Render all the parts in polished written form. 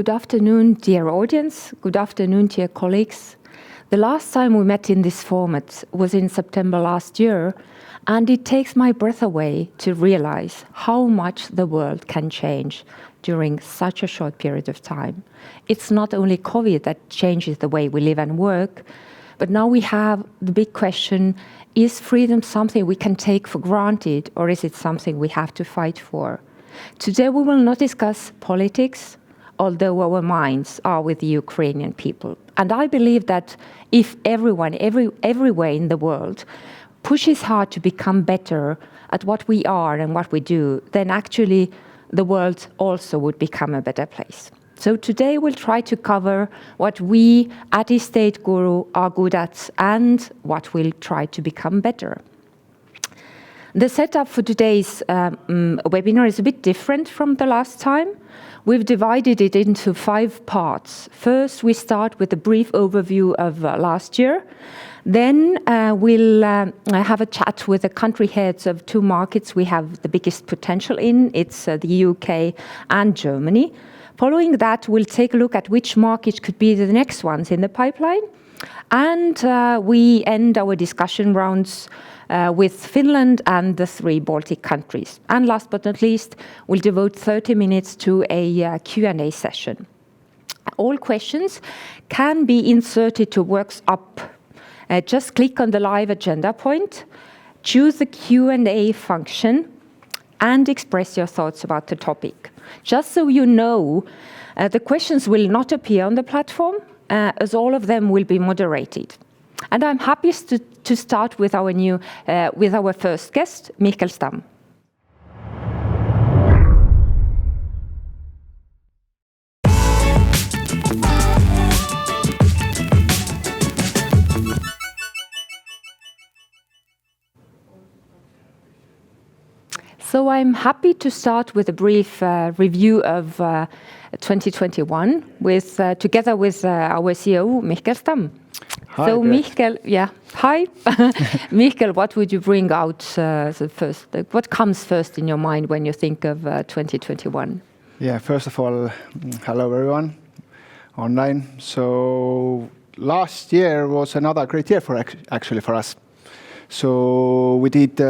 Good afternoon, dear audience. Good afternoon, dear colleagues. The last time we met in this format was in September last year, and it takes my breath away to realize how much the world can change during such a short period of time. It's not only COVID that changes the way we live and work, but now we have the big question, is freedom something we can take for granted, or is it something we have to fight for? Today we will not discuss politics, although our minds are with the Ukrainian people. And I believe that if everyone, everywhere in the world, pushes hard to become better at what we are and what we do, then actually the world also would become a better place. So today we'll try to cover what we at Estateguru are good at and what we'll try to become better. The setup for today's webinar is a bit different from the last time. We've divided it into 5 parts. First, we start with a brief overview of last year. Then we'll have a chat with the country heads of 2 markets we have the biggest potential in. It's the UK and Germany. Following that, we'll take a look at which markets could be the next ones in the pipeline. And we end our discussion rounds with Finland and the 3 Baltic countries. And last but not least, we'll devote 30 minutes to a Q&A session. All questions can be inserted to Works Up. Just click on the live agenda point, choose the Q&A function, and express your thoughts about the topic. Just so you know, the questions will not appear on the platform, as all of them will be moderated. And I'm happy to start with our first guest, Mikael Stam. So I'm happy to start with a brief review of 2021 together with our CEO, Mikael Stam. Hi, so Mikael, hi. Mikael, what would you bring out first? What comes first in your mind when you think of 2021? Yeah, first of all, hello everyone online. So last year was another great year for us. So we did,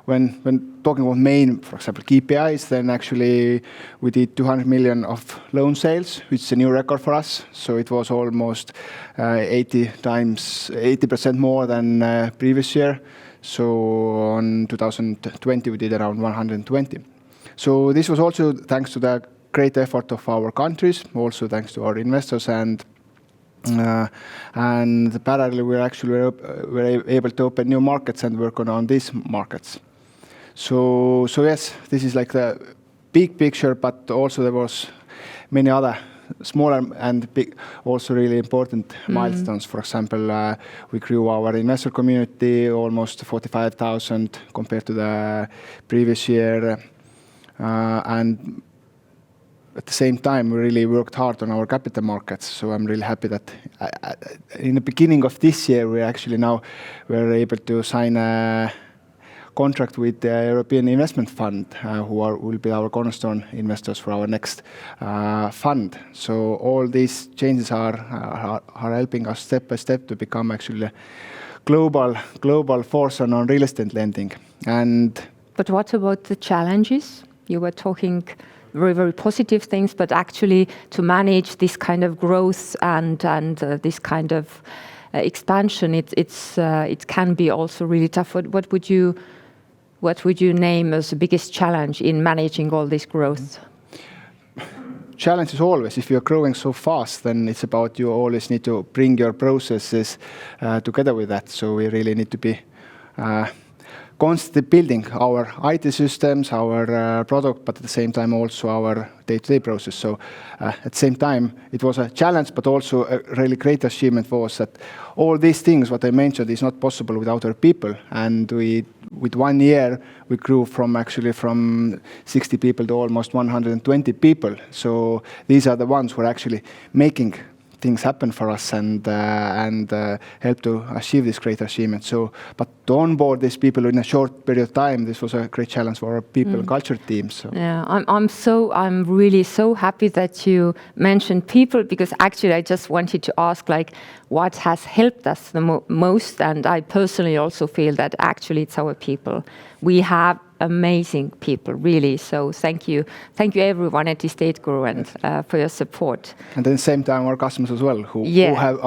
when talking about main, for example, KPIs, then actually we did 200 million of loan sales, which is a new record for us. So it was almost 80% more than previous year. So on 2020, we did around 120. So this was also thanks to the great effort of our countries, also thanks to our investors, and parallelly we're able to open new markets and work on these markets. So yes, this is like the big picture, but also there was many other smaller and big, also really important milestones. For example, we grew our investor community almost 45,000 compared to the previous year, and at the same time, we really worked hard on our capital markets. So I'm really happy that in the beginning of this year, we're able to sign a contract with the European Investment Fund, who will be our cornerstone investors for our next fund. So all these changes are helping us step by step to become actually a global force on real estate lending. But what about the challenges? You were talking very, very positive things, but actually to manage this kind of growth and this kind of expansion, it can be also really tough. What would you name as the biggest challenge in managing all this growth? Challenge is always, if you're growing so fast, then it's about you always need to bring your processes together with that. So we really need to be constantly building our IT systems, our product, but at the same time also our day-to-day process. So at the same time, it was a challenge, but also a really great achievement was that all these things, what I mentioned, is not possible without our people. And with 1 year, we grew from 60 people to almost 120 people. So these are the ones who are actually making things happen for us and help to achieve this great achievement. So, but to onboard these people in a short period of time, this was a great challenge for our people and culture team. So. Yeah, I'm really so happy that you mentioned people, because actually I just wanted to ask like what has helped us the most, and I personally also feel that actually it's our people. We have amazing people, really. So thank you everyone at Estateguru and for your support. And at the same time, our customers as well, who have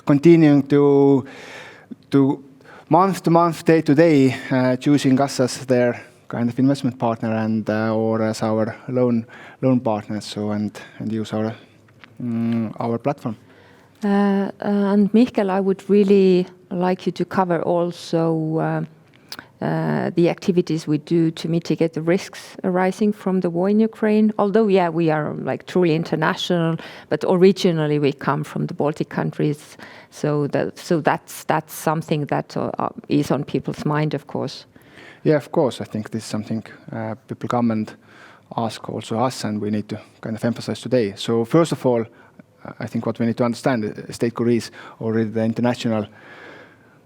continuing to month to month, day to day, choosing us as their kind of investment partner and or as our loan partner. So and use our platform. And Mihkel, I would really like you to cover also the activities we do to mitigate the risks arising from the war in Ukraine. Although, we are like truly international, but originally we come from the Baltic countries. So that's something that is on people's mind, of course. Yeah, of course. I think this is something people come and ask also us, and we need to kind of emphasize today. So first of all, I think what we need to understand, Estateguru is already the international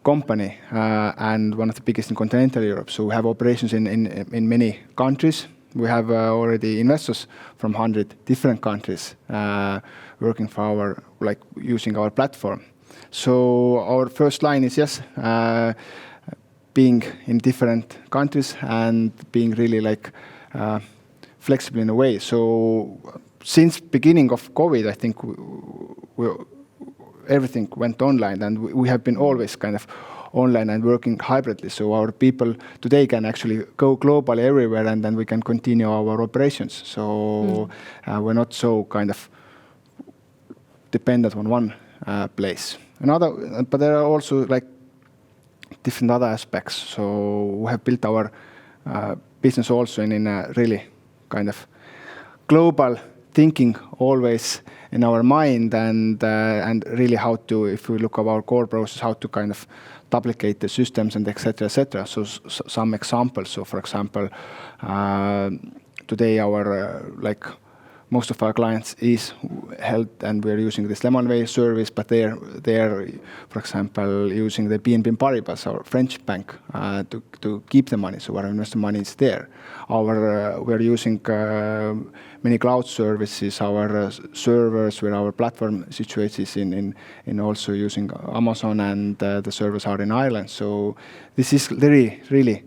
company and one of the biggest in continental Europe. So we have operations in many countries. We have already investors from 100 different countries working for using our platform. So our first line is being in different countries and being really flexible in a way. So since beginning of COVID, I think everything went online, and we have been always kind of online and working hybridly. So our people today can actually go globally everywhere, and then we can continue our operations. So we're not so kind of dependent on one place. But there are also different other aspects. So we have built our business also in a really kind of global thinking always in our mind, and really how to, if we look at our core process, how to kind of duplicate the systems and etc. So some examples. So for example, today our most of our clients is held, and we're using this Lemonway service, but they're for example using the BNP Paribas, our French bank, to keep the money. So our investor money is there. We're using many cloud services, our servers where our platform situates in also using Amazon, and the servers are in Ireland. So this is really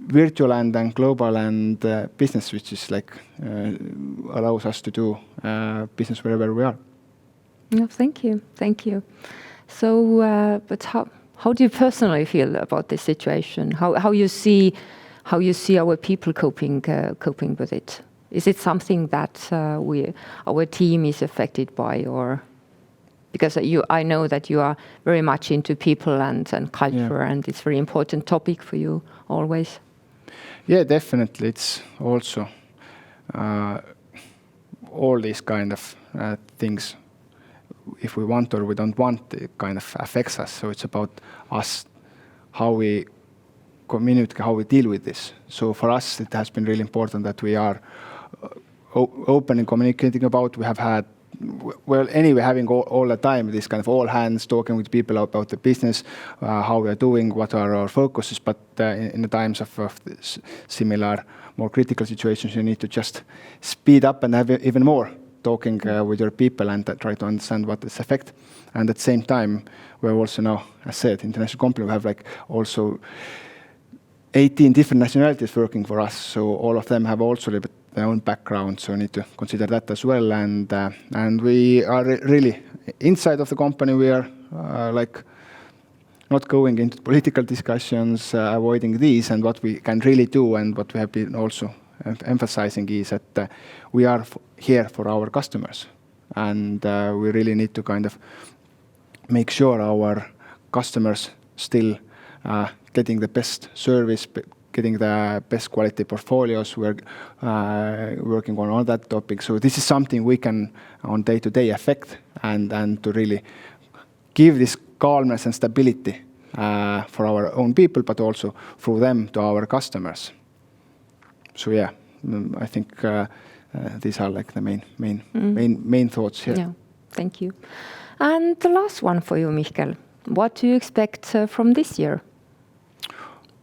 virtual and global and business, which is allows us to do business wherever we are. Yeah, thank you. So, but how do you personally feel about this situation? How you see our people coping with it? Is it something that our team is affected by, or because I know that you are very much into people and culture, and it's a very important topic for you always. Yeah, definitely. It's also all these kind of things, if we want or we don't want, it kind of affects us. So it's about us, how we communicate, how we deal with this. So for us, it has been really important that we are open and communicating about. We have had, having all the time this kind of all hands talking with people about the business, how we are doing, what are our focuses. But in the times of similar, more critical situations, you need to just speed up and have even more talking with your people and try to understand what is effect. And at the same time, we have also now, as I said, international company. We have also 18 different nationalities working for us. So all of them have also a little bit their own background, so we need to consider that as well. And we are really inside of the company. We are not going into political discussions, avoiding these. And what we can really do, and what we have been also emphasizing, is that we are here for our customers, and we really need to kind of make sure our customers still getting the best service, getting the best quality portfolios. We're working on all that topic. So this is something we can on day-to-day affect and to really give this calmness and stability for our own people, but also through them to our customers. So I think these are the main thoughts here. Yeah. Thank you. And the last one for you, Michael. What do you expect from this year?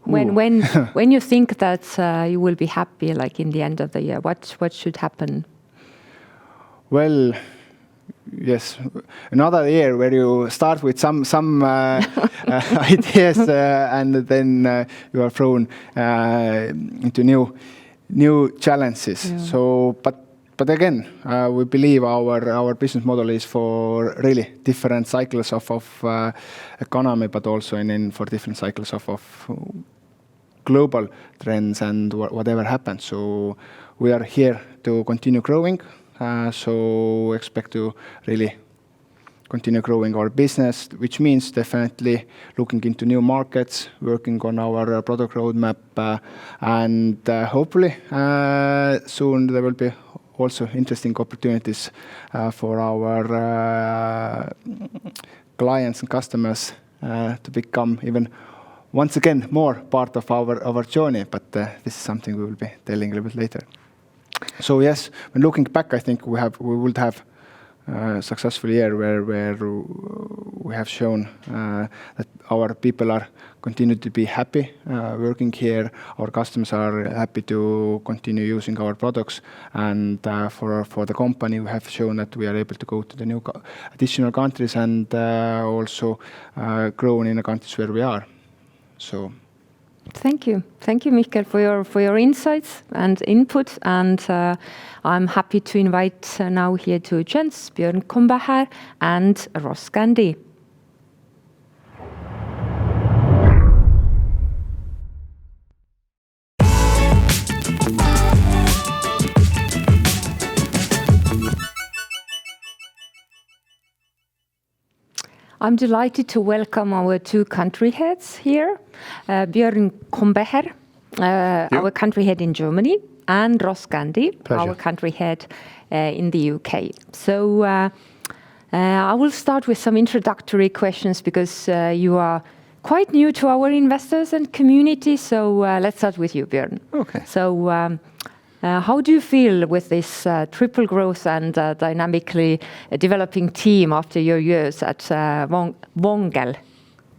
When you think that you will be happy, like in the end of the year, what should happen? Well, yes, another year where you start with some ideas and then you are thrown into new challenges. Yeah. So, but again, we believe our business model is for really different cycles of economy, but also for different cycles of global trends and whatever happens. So we are here to continue growing. So expect to really continue growing our business, which means definitely looking into new markets, working on our product roadmap, and hopefully soon there will be also interesting opportunities for our clients and customers to become even once again more part of our journey. But this is something we will be telling a little bit later. So yes, when looking back, I think we would have a successful year where we have shown that our people are continue to be happy working here. Our customers are happy to continue using our products, and for the company, we have shown that we are able to go to the new additional countries and also grow in the countries where we are. So. Thank you, Michael, for your insights and input. And I'm happy to invite now here to Jens, Björn Kombacher, and Ross Gandhi. I'm delighted to welcome our two country heads here, Björn Kombacher, our country head in Germany, and Ross Gandhi, our country head in the UK. So I will start with some introductory questions because you are quite new to our investors and community. So let's start with you, Björn. Okay. So how do you feel with this triple growth and dynamically developing team after your years at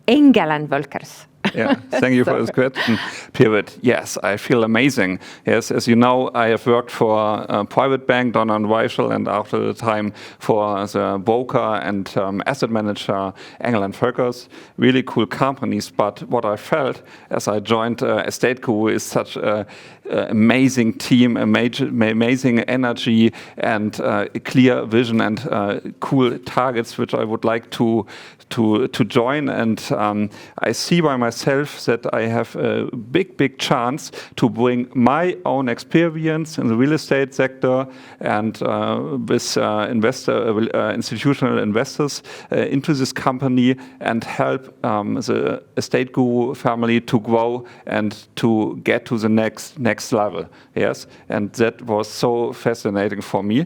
Engel and Volkers? Yeah, thank you for this question, Pivot. Yes, I feel amazing. Yes, as you know, I have worked for a private bank, Dun & Weichel, and after the time for the broker and asset manager, Engel and Volkers. Really cool companies. But what I felt as I joined Estateguru is such an amazing team, amazing energy, and a clear vision and cool targets, which I would like to join. And I see by myself that I have a big chance to bring my own experience in the real estate sector and with institutional investors into this company and help the Estateguru family to grow and to get to the next level. Yes, and that was so fascinating for me.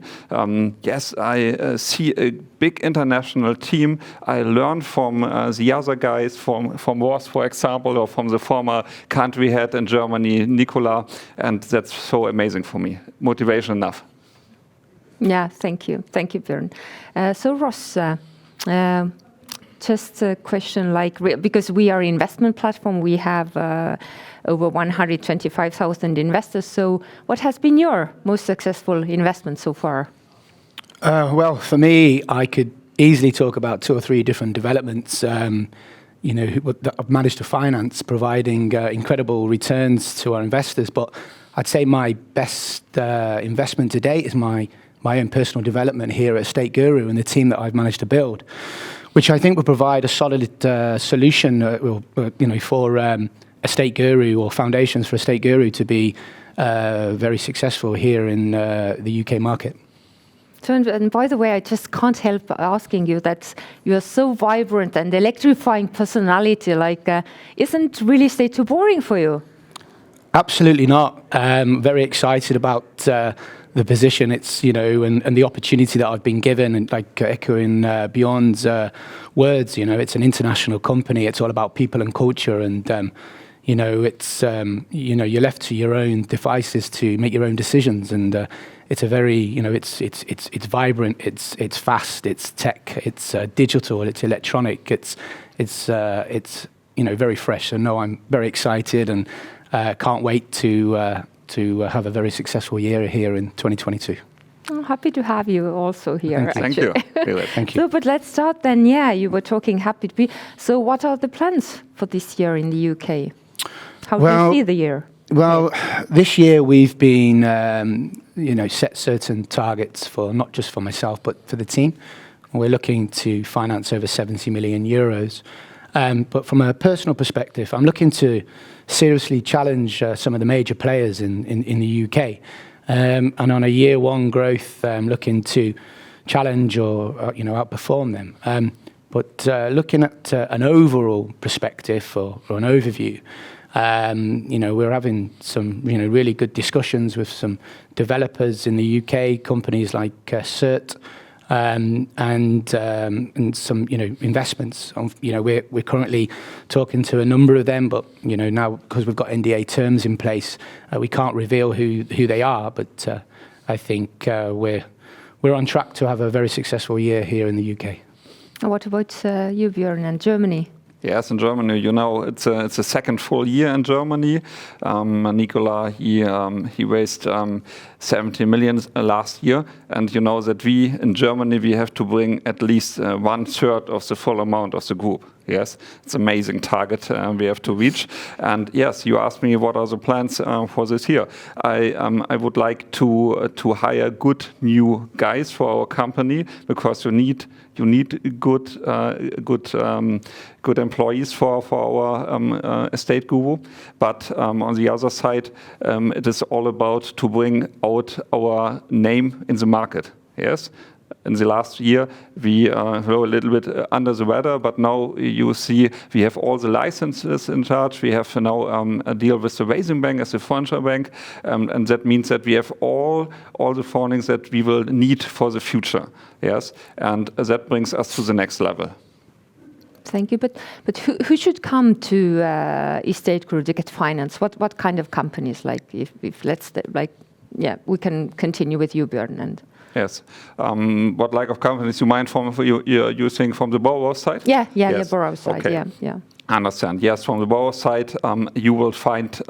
Yes, I see a big international team. I learned from the other guys, from Ross, for example, or from the former country head in Germany, Nicola, and that's so amazing for me. Motivation enough. Yeah, thank you, Björn. So Ross, just a question, because we are an investment platform, we have over 125,000 investors. So what has been your most successful investment so far? Well, for me, I could easily talk about 2 or 3 different developments, that I've managed to finance, providing incredible returns to our investors. But I'd say my best investment to date is my own personal development here at Estateguru and the team that I've managed to build, which I think will provide a solid solution, for Estateguru or foundations for Estateguru to be very successful here in the UK market. So, and by the way, I just can't help asking you that you are so vibrant and electrifying personality. Isn't real estate too boring for you? Absolutely not. Very excited about the position. It's and the opportunity that I've been given, and echoing Björn's words. It's an international company. It's all about people and culture, and it's you're left to your own devices to make your own decisions, and it's a very, it's vibrant, it's fast, it's tech, it's digital, it's electronic, it's very fresh. So no, I'm very excited and can't wait to have a very successful year here in 2022. I'm happy to have you also here. Thank you. Thank you. So, but let's start then. Yeah, you were talking happy to be. So, what are the plans for this year in the UK? How do you see the year? Well, this year we've been, set certain targets for not just for myself but for the team. We're looking to finance over 70 million euros. But from a personal perspective, I'm looking to seriously challenge some of the major players in the UK. And on a year one growth, looking to challenge or outperform them. But looking at an overall perspective or an overview, we're having some really good discussions with some developers in the UK, companies like CERT, and some investments. We're currently talking to a number of them, but now because we've got NDA terms in place, we can't reveal who they are. But I think we're on track to have a very successful year here in the UK. What about you, Björn, and Germany? Yes, in Germany, it's a second full year in Germany. Nicola, he raised 70 million last year, and you know that we in Germany we have to bring at least 1/3 of the full amount of the group. Yes, it's an amazing target we have to reach. And yes, you asked me what are the plans for this year. I would like to hire good new guys for our company, because you need good employees for our Estateguru. But on the other side, it is all about to bring out our name in the market. Yes. In the last year, we were a little bit under the weather, but now you see we have all the licenses in charge. We have now a deal with the Raising Bank as a funding bank, and that means that we have all the fundings that we will need for the future. Yes, and that brings us to the next level. Thank you. But who should come to Estateguru to get finance? What kind of companies? Like if we can continue with you, Björn, and. Yes. What like of companies you mind from you think from the borrower side? Yeah, yes. The borrower side. Okay. Yeah. I understand. Yes, from the borrower side, you will find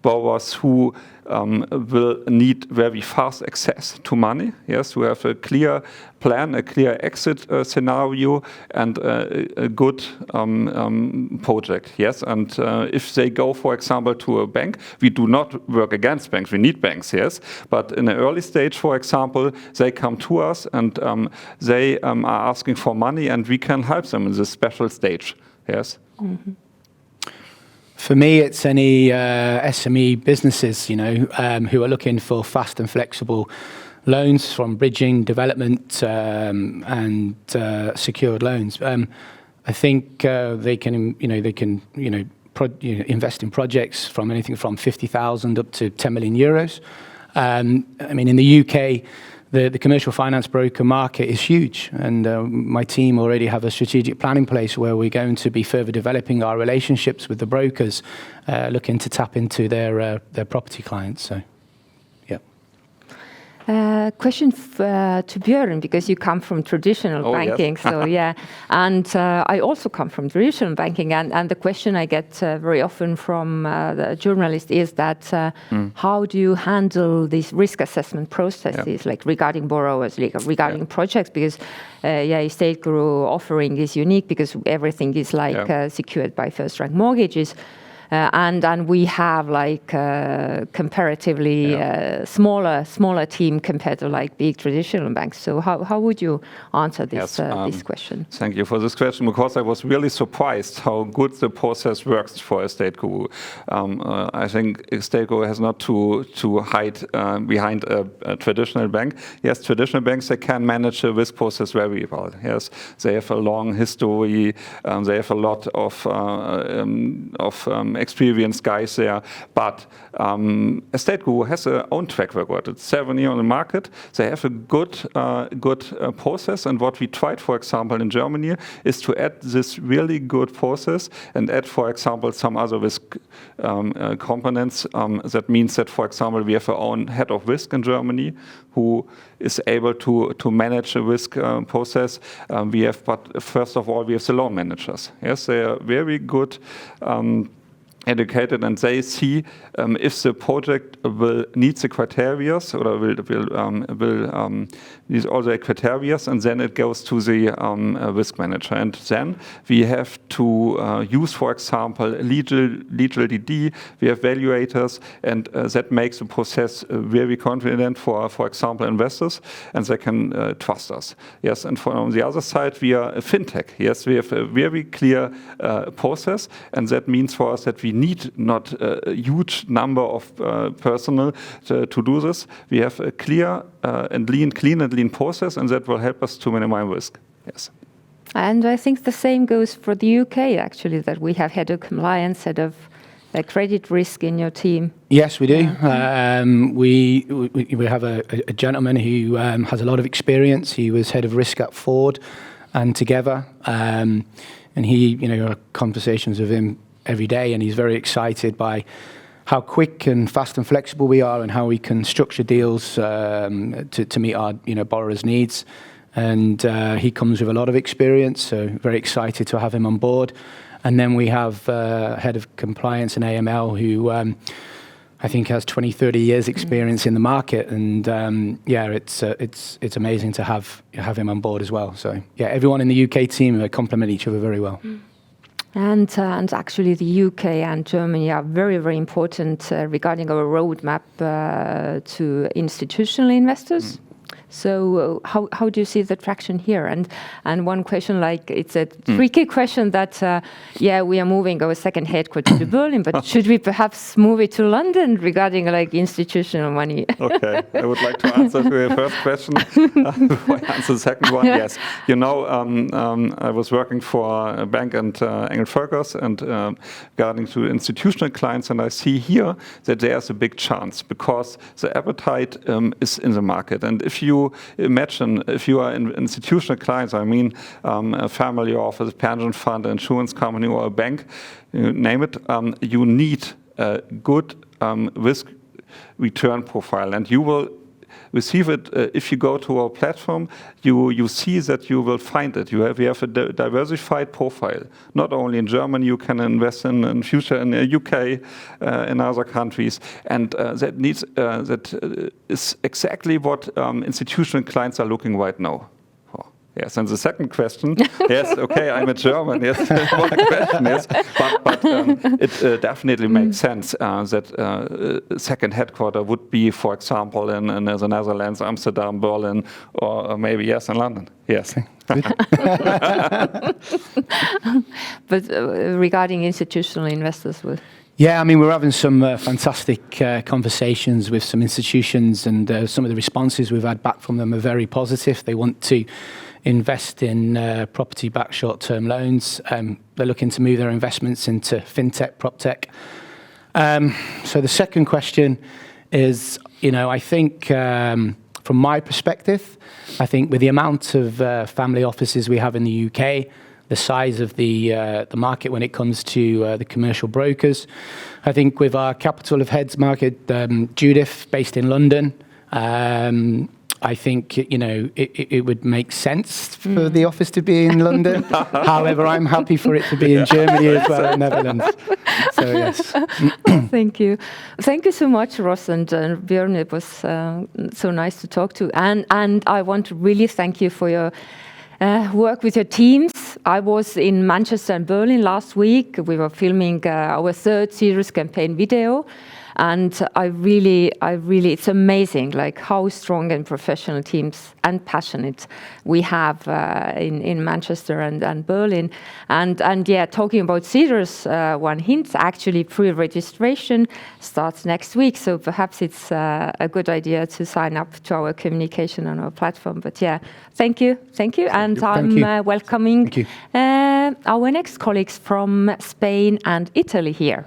borrowers who will need very fast access to money. Yes, who have a clear plan, a clear exit scenario, and a good project. Yes, and if they go, for example, to a bank, we do not work against banks. We need banks. Yes, but in an early stage, for example, they come to us and they are asking for money, and we can help them in this special stage. Yes. Mm-hmm. For me, it's any SME businesses, who are looking for fast and flexible loans from bridging, development, and secured loans. I think they can invest in projects from anything from 50,000 up to 10 million euros. In the UK, the commercial finance broker market is huge, and my team already have a strategic plan in place where we're going to be further developing our relationships with the brokers, looking to tap into their property clients. So, yeah. Question to Björn, because you come from traditional banking. Yes. So yeah, and I also come from traditional banking, and the question I get very often from the journalist is that how do you handle these risk assessment processes, like regarding borrowers, regarding projects? Because Estateguru offering is unique because everything is secured by first-rank mortgages. And we have comparatively smaller team compared to big traditional banks. So how would you answer this this question? Thank you for this question, because I was really surprised how good the process works for Estateguru. I think Estateguru has not to hide behind a traditional bank. Yes, traditional banks, they can manage the risk process very well. Yes, they have a long history. They have a lot of experienced guys there. But Estateguru has their own track record. It's 7 years on the market. They have a good process. And what we tried, for example, in Germany, is to add this really good process and add, for example, some other risk components. That means that, for example, we have our own head of risk in Germany who is able to manage the risk process. But first of all, we have the loan managers. Yes, they are very good educated, and they see if the project will need the criteria or will need all the criteria, and then it goes to the risk manager. And then we have to use, for example, legal DD. We have valuators, and that makes the process very confident for example, investors, and they can trust us. Yes, and on the other side, we are a fintech. Yes, we have a very clear process, and that means for us that we need not a huge number of personnel to do this. We have a clear and lean process, and that will help us to minimize risk. Yes. And I think the same goes for the UK, actually, that we have head of compliance, head of credit risk in your team. Yes, we do. We have a gentleman who has a lot of experience. He was head of risk at Ford and Together. And he, our conversations with him every day, and he's very excited by how quick and fast and flexible we are, and how we can structure deals to meet our borrowers' needs. And he comes with a lot of experience, so very excited to have him on board. And then we have head of compliance and AML who I think has 20, 30 years experience in the market, and it's amazing to have him on board as well. So everyone in the UK team complement each other very well. And actually, the UK and Germany are very, very important regarding our roadmap to institutional investors. So how do you see the traction here? And one question, it's a tricky question that, we are moving our second headquarters to Berlin, but should we perhaps move it to London regarding institutional money? Okay, I would like to answer to your first question before I answer the second one. Yes, I was working for a bank and Engel Völkers and regarding to institutional clients, and I see here that there's a big chance because the appetite is in the market. And if you imagine, if you are institutional clients, I mean a family office, pension fund, insurance company, or a bank, you name it, you need a good risk return profile, and you will receive it if you go to our platform. You see that you will find it. We have a diversified profile. Not only in Germany, you can invest in future in the UK, in other countries, and that is exactly what institutional clients are looking right now. Yes, and the second question, yes, okay, I'm a German, yes, what the question is, but it definitely makes sense that second headquarter would be, for example, in the Netherlands, Amsterdam, Berlin, or maybe, yes, in London, yes. But regarding institutional investors, yeah, I mean, we're having some fantastic conversations with some institutions, and some of the responses we've had back from them are very positive. They want to invest in property-backed short-term loans. They're looking to move their investments into fintech, proptech. So the second question is, I think from my perspective, I think with the amount of family offices we have in the UK, the size of the market when it comes to the commercial brokers, I think with our capital of heads market, Judith, based in London, I think it would make sense for the office to be in London. However, I'm happy for it to be in Germany as well, in Netherlands. So yes. Thank you so much, Ross and Björn. It was so nice to talk to, and I want to really thank you for your work with your teams. I was in Manchester and Berlin last week. We were filming our third series campaign video. And I really, it's amazing, how strong and professional teams and passionate we have in Manchester and Berlin. And talking about Cedars, one hint, actually pre-registration starts next week. So perhaps it's a good idea to sign up to our communication on our platform. But thank you. And I'm welcoming our next colleagues from Spain and Italy here.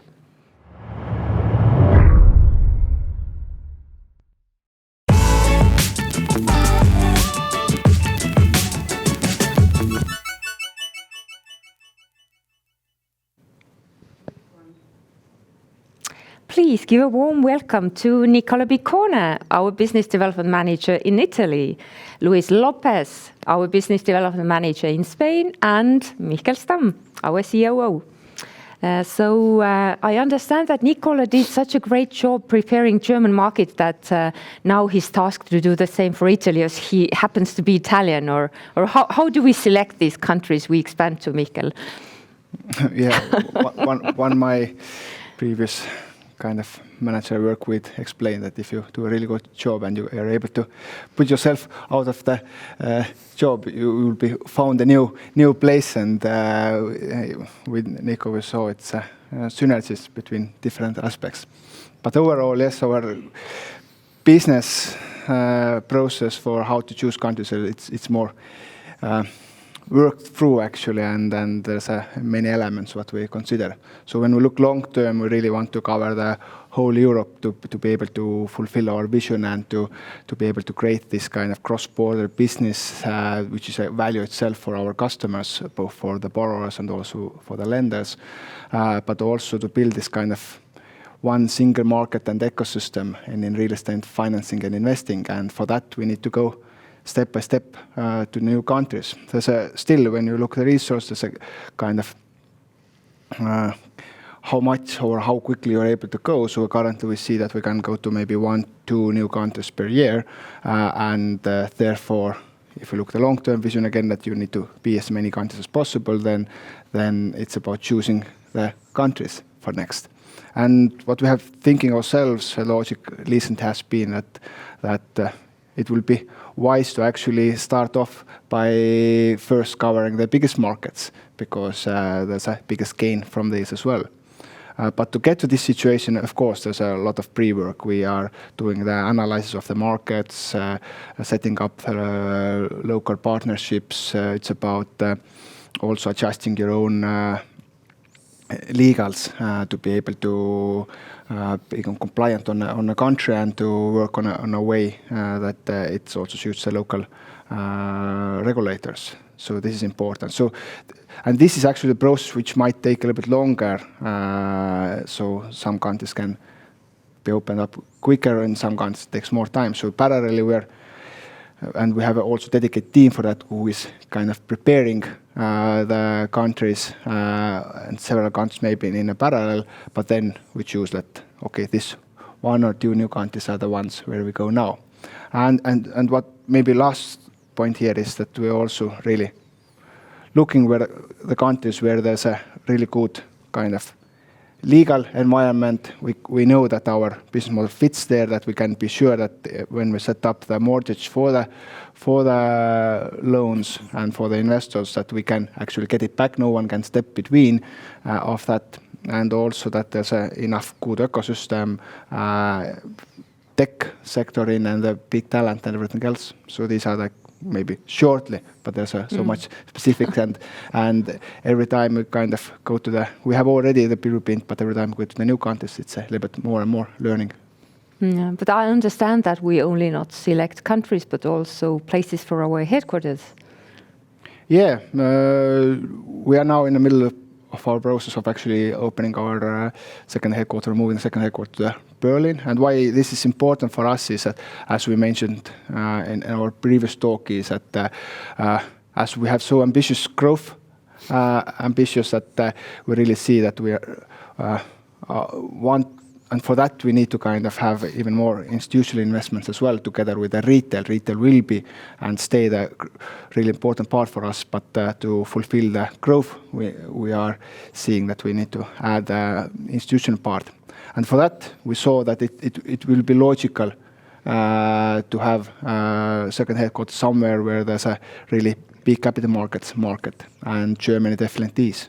Please give a warm welcome to Nicola Biccone, our Business Development Manager in Italy, Luis Lopez, our Business Development Manager in Spain, and Michael Stam, our COO. I understand that Nicola did such a great job preparing German market that now he's tasked to do the same for Italy, as he happens to be Italian, or how do we select these countries we expand to, Michael? Yeah, one my previous kind of manager I work with explained that if you do a really good job and you are able to put yourself out of the job, you will be found a new place. And with Nico, we saw it's synergies between different aspects. But overall, yes, our business process for how to choose countries, it's more worked through actually, and then there's many elements what we consider. So when we look long term, we really want to cover the whole Europe to be able to fulfill our vision and to be able to create this kind of cross-border business, which is a value itself for our customers, both for the borrowers and also for the lenders, but also to build this kind of one single market and ecosystem in real estate financing and investing. And for that, we need to go step by step to new countries. There's still, when you look at the resources, there's a kind of how much or how quickly you're able to go. So currently we see that we can go to maybe 1-2 new countries per year. Therefore, if you look at the long-term vision again, that you need to be as many countries as possible, then it's about choosing the countries for next. And what we have thinking ourselves, the logic recent has been that it will be wise to actually start off by first covering the biggest markets, because there's a biggest gain from this as well. But to get to this situation, of course, there's a lot of pre-work. We are doing the analysis of the markets, setting up local partnerships. It's about also adjusting your own legals to be able to become compliant on a country and to work on a way that it also suits the local regulators. So this is important. And this is actually a process which might take a little bit longer. So some countries can be opened up quicker, and some countries it takes more time. So parallelly and we have also dedicated team for that, who is kind of preparing the countries, and several countries maybe in a parallel, but then we choose that, okay, this 1 or 2 new countries are the ones where we go now. And what maybe last point here is that we're also really looking where the countries where there's a really good kind of legal environment. We know that our business model fits there, that we can be sure that when we set up the mortgage for the loans and for the investors, that we can actually get it back. No one can step between of that. And also that there's enough good ecosystem, tech sector in, and the big talent and everything else. So these are maybe shortly, but there's so much specifics, and every time we kind of go to we have already the blueprint, but every time we go to the new countries, it's a little bit more and more learning. Yeah, but I understand that we only not select countries, but also places for our headquarters. Yeah, we are now in the middle of our process of actually opening our second headquarters, moving the second headquarters to Berlin. And why this is important for us is that, as we mentioned in our previous talk, is that as we have so ambitious growth, ambitious that we really see that we want, and for that we need to kind of have even more institutional investments as well, together with the retail. Retail will be and stay the really important part for us, but to fulfill the growth, we are seeing that we need to add the institutional part. And for that, we saw that it will be logical to have second headquarters somewhere where there's a really big capital market, and Germany definitely is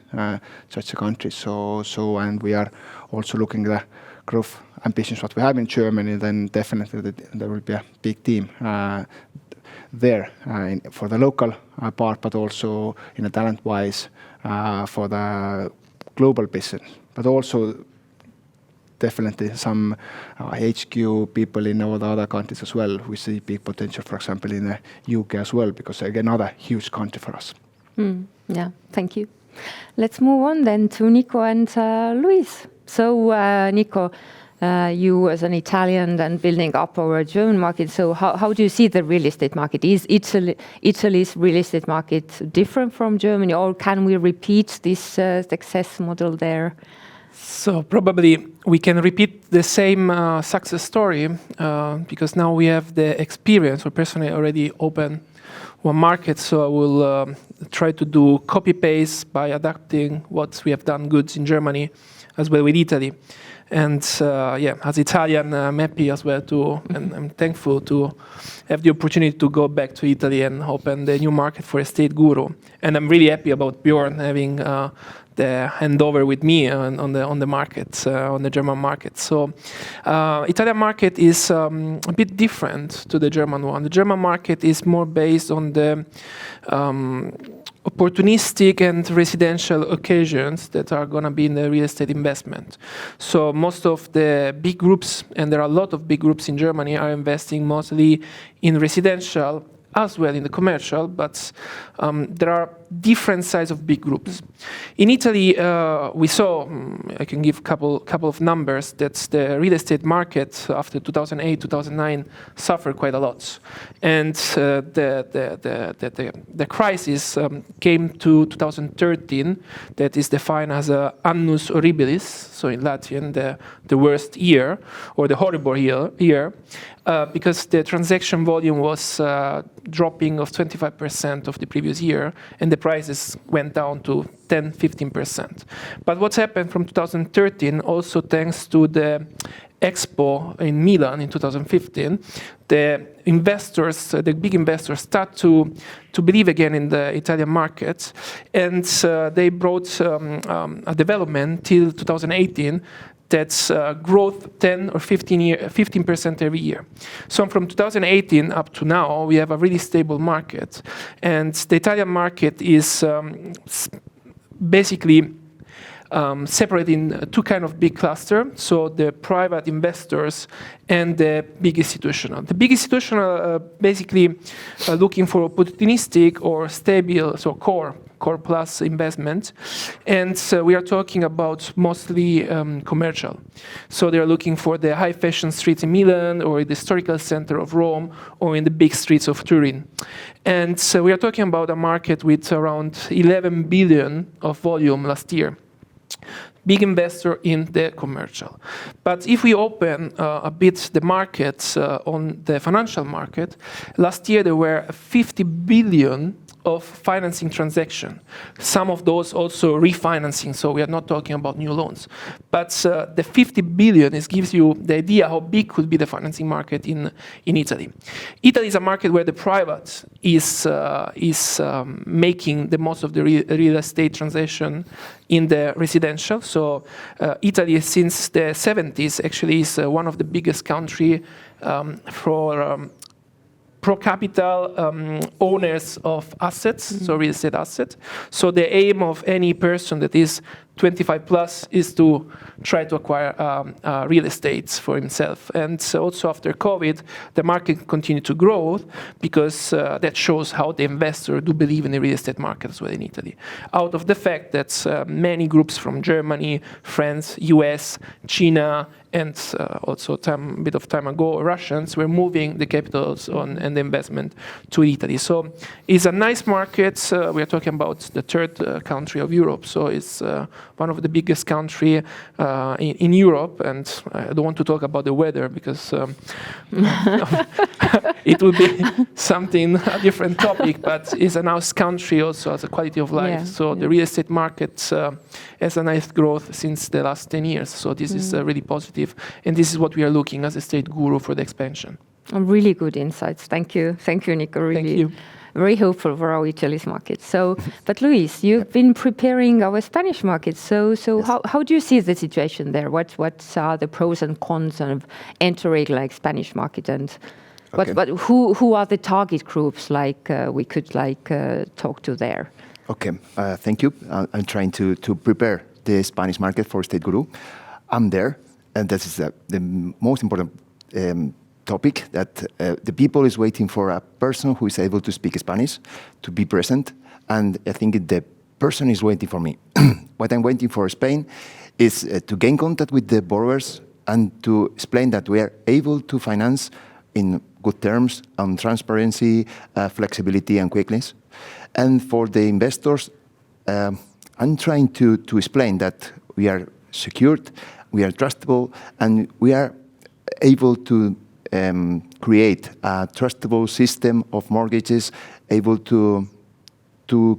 such a country. And we are also looking at the growth ambitions what we have in Germany. Then definitely there will be a big team there for the local part, but also in a talent-wise for the global business, but also definitely some HQ people in all the other countries as well. We see big potential, for example, in the UK as well, because again, another huge country for us. Yeah, thank you. Let's move on then to Nico and Luis. So, Nico, you as an Italian and building up our German market, so how do you see the real estate market? Is Italy's real estate market different from Germany, or can we repeat this success model there? So probably we can repeat the same success story because now we have the experience. We personally already opened one market, so I will try to do copy-paste by adapting what we have done good in Germany as well with Italy. And as Italian, I'm happy as well and I'm thankful to have the opportunity to go back to Italy and open the new market for Estateguru. And I'm really happy about Bjorn having the handover with me on the market, on the German market. So Italian market is a bit different to the German one. The German market is more based on the opportunistic and residential occasions that are going to be in the real estate investment. So most of the big groups, and there are a lot of big groups in Germany, are investing mostly in residential as well in the commercial, but there are different sizes of big groups. In Italy, we saw, I can give a couple of numbers, that the real estate market after 2008, 2009 suffered quite a lot. And the crisis came to 2013, that is defined as a annus horribilis, so in Latin, the worst year, or the horrible year, because the transaction volume was dropping of 25% of the previous year, and the prices went down to 10-15%. But what's happened from 2013, also thanks to the Expo in Milan in 2015, the investors, the big investors, start to believe again in the Italian market, and they brought a development till 2018 that's growth 10 or 15% every year. So from 2018 up to now, we have a really stable market, and the Italian market is basically separated in two kind of big cluster. So the private investors and the big institutional. The big institutional basically looking for opportunistic or stable, so core plus investment, and we are talking about mostly commercial. So they are looking for the high fashion streets in Milan, or the historical center of Rome, or in the big streets of Turin. And so we are talking about a market with around 11 billion of volume last year. Big investor in the commercial. But if we open a bit the markets on the financial market, last year there were 50 billion of financing transaction. Some of those also refinancing, so we are not talking about new loans. But the 50 billion gives you the idea how big could be the financing market in Italy. Italy is a market where the private is making the most of the real estate transaction in the residential. So Italy, since the 70s, actually is one of the biggest country for pro capita owners of assets, so real estate assets. So the aim of any person that is 25 plus is to try to acquire real estate for himself. And so also after COVID, the market continued to grow because that shows how the investors do believe in the real estate market as well in Italy. Out of the fact that many groups from Germany, France, US, China, and also a bit of time ago, Russians were moving the capitals and the investment to Italy. So it's a nice market. We are talking about the third country of Europe. So it's one of the biggest country in Europe. And I don't want to talk about the weather because it would be a different topic, but it's a nice country also as a quality of life. Yeah, so the real estate market has a nice growth since the last 10 years. So this is really positive. And this is what we are looking as Estateguru for the expansion. Really good insights. Thank you, Nico. Really, thank you. Very helpful for our Italy's market. So, but Luis, you've been preparing our Spanish market. So yes. How do you see the situation there? What are the pros and cons of entering like Spanish market, and but who are the target groups we could talk to there? Okay, thank you. I'm trying to prepare the Spanish market for Estateguru. I'm there. And this is the most important topic, that the people is waiting for a person who is able to speak Spanish, to be present, and I think the person is waiting for me. What I'm waiting for Spain is to gain contact with the borrowers and to explain that we are able to finance in good terms on transparency, flexibility, and quickness. And for the investors, I'm trying to explain that we are secured, we are trustable, and we are able to create a trustable system of mortgages, able to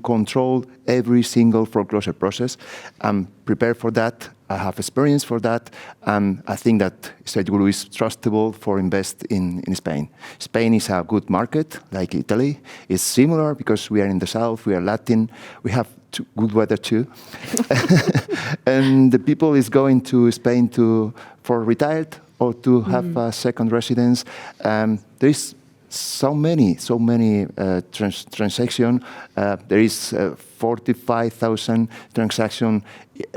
control every single foreclosure process. I'm prepared for that. I have experience for that. And I think that Estateguru is trustable for invest in Spain. Spain is a good market, like Italy. It's similar because we are in the south, we are Latin, we have good weather too. And the people is going to Spain for retired or to have a second residence. There is so many transactions. There is 45,000 transactions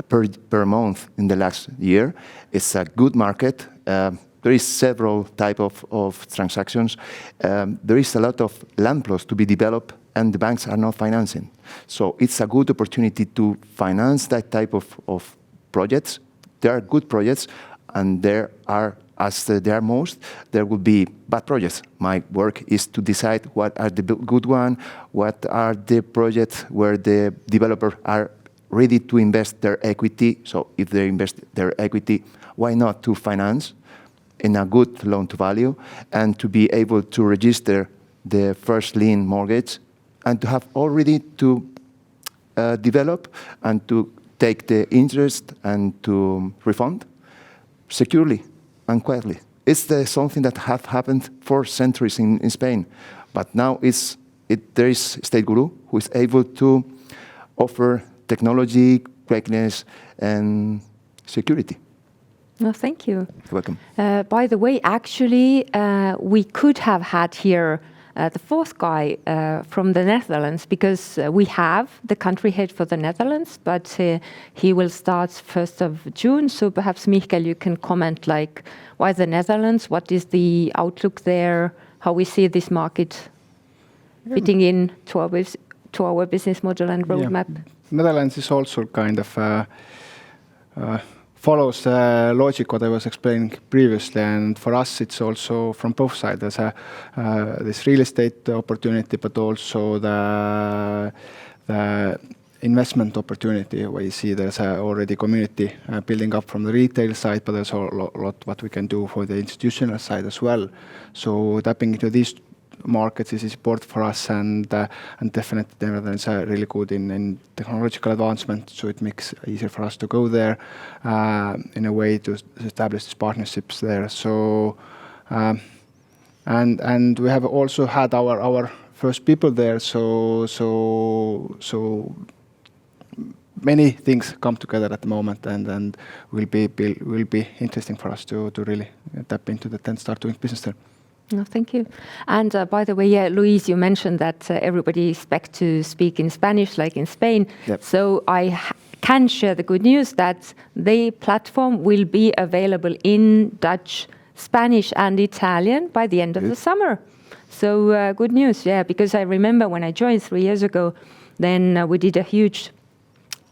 per month in the last year. It's a good market. There is several type of transactions. There is a lot of land plots to be developed, and the banks are not financing. So it's a good opportunity to finance that type of projects. There are good projects, and there are, as there are most, there will be bad projects. My work is to decide what are the good ones, what are the projects where the developers are ready to invest their equity. So if they invest their equity, why not to finance in a good loan to value and to be able to register the first lien mortgage and to have already to develop and to take the interest and to refund securely and quietly. It's something that have happened for centuries in Spain, but now there is Estateguru who is able to offer technology, quickness, and security. No, thank you. You're welcome. By the way, actually, we could have had here the fourth guy from the Netherlands, because we have the country head for the Netherlands, but he will start 1st of June. So perhaps, Michael, you can comment like why the Netherlands, what is the outlook there, how we see this market fitting in to our business model and roadmap. Yeah. Netherlands is also kind of follows the logic what I was explaining previously, and for us it's also from both sides. There's this real estate opportunity, but also the investment opportunity, where you see there's already community building up from the retail side, but there's a lot what we can do for the institutional side as well. So tapping into these markets is important for us, and definitely the Netherlands are really good in technological advancement, so it makes it easier for us to go there in a way to establish these partnerships there. So and we have also had our first people there, so many things come together at the moment, and will be interesting for us to really tap into that and start doing business there. No, thank you. And by the way, yeah, Luis, you mentioned that everybody expects to speak in Spanish, like in Spain. Yep. So I can share the good news that the platform will be available in Dutch, Spanish, and Italian by the end of the summer. So good news, yeah, because I remember when I joined 3 years ago, then we did a huge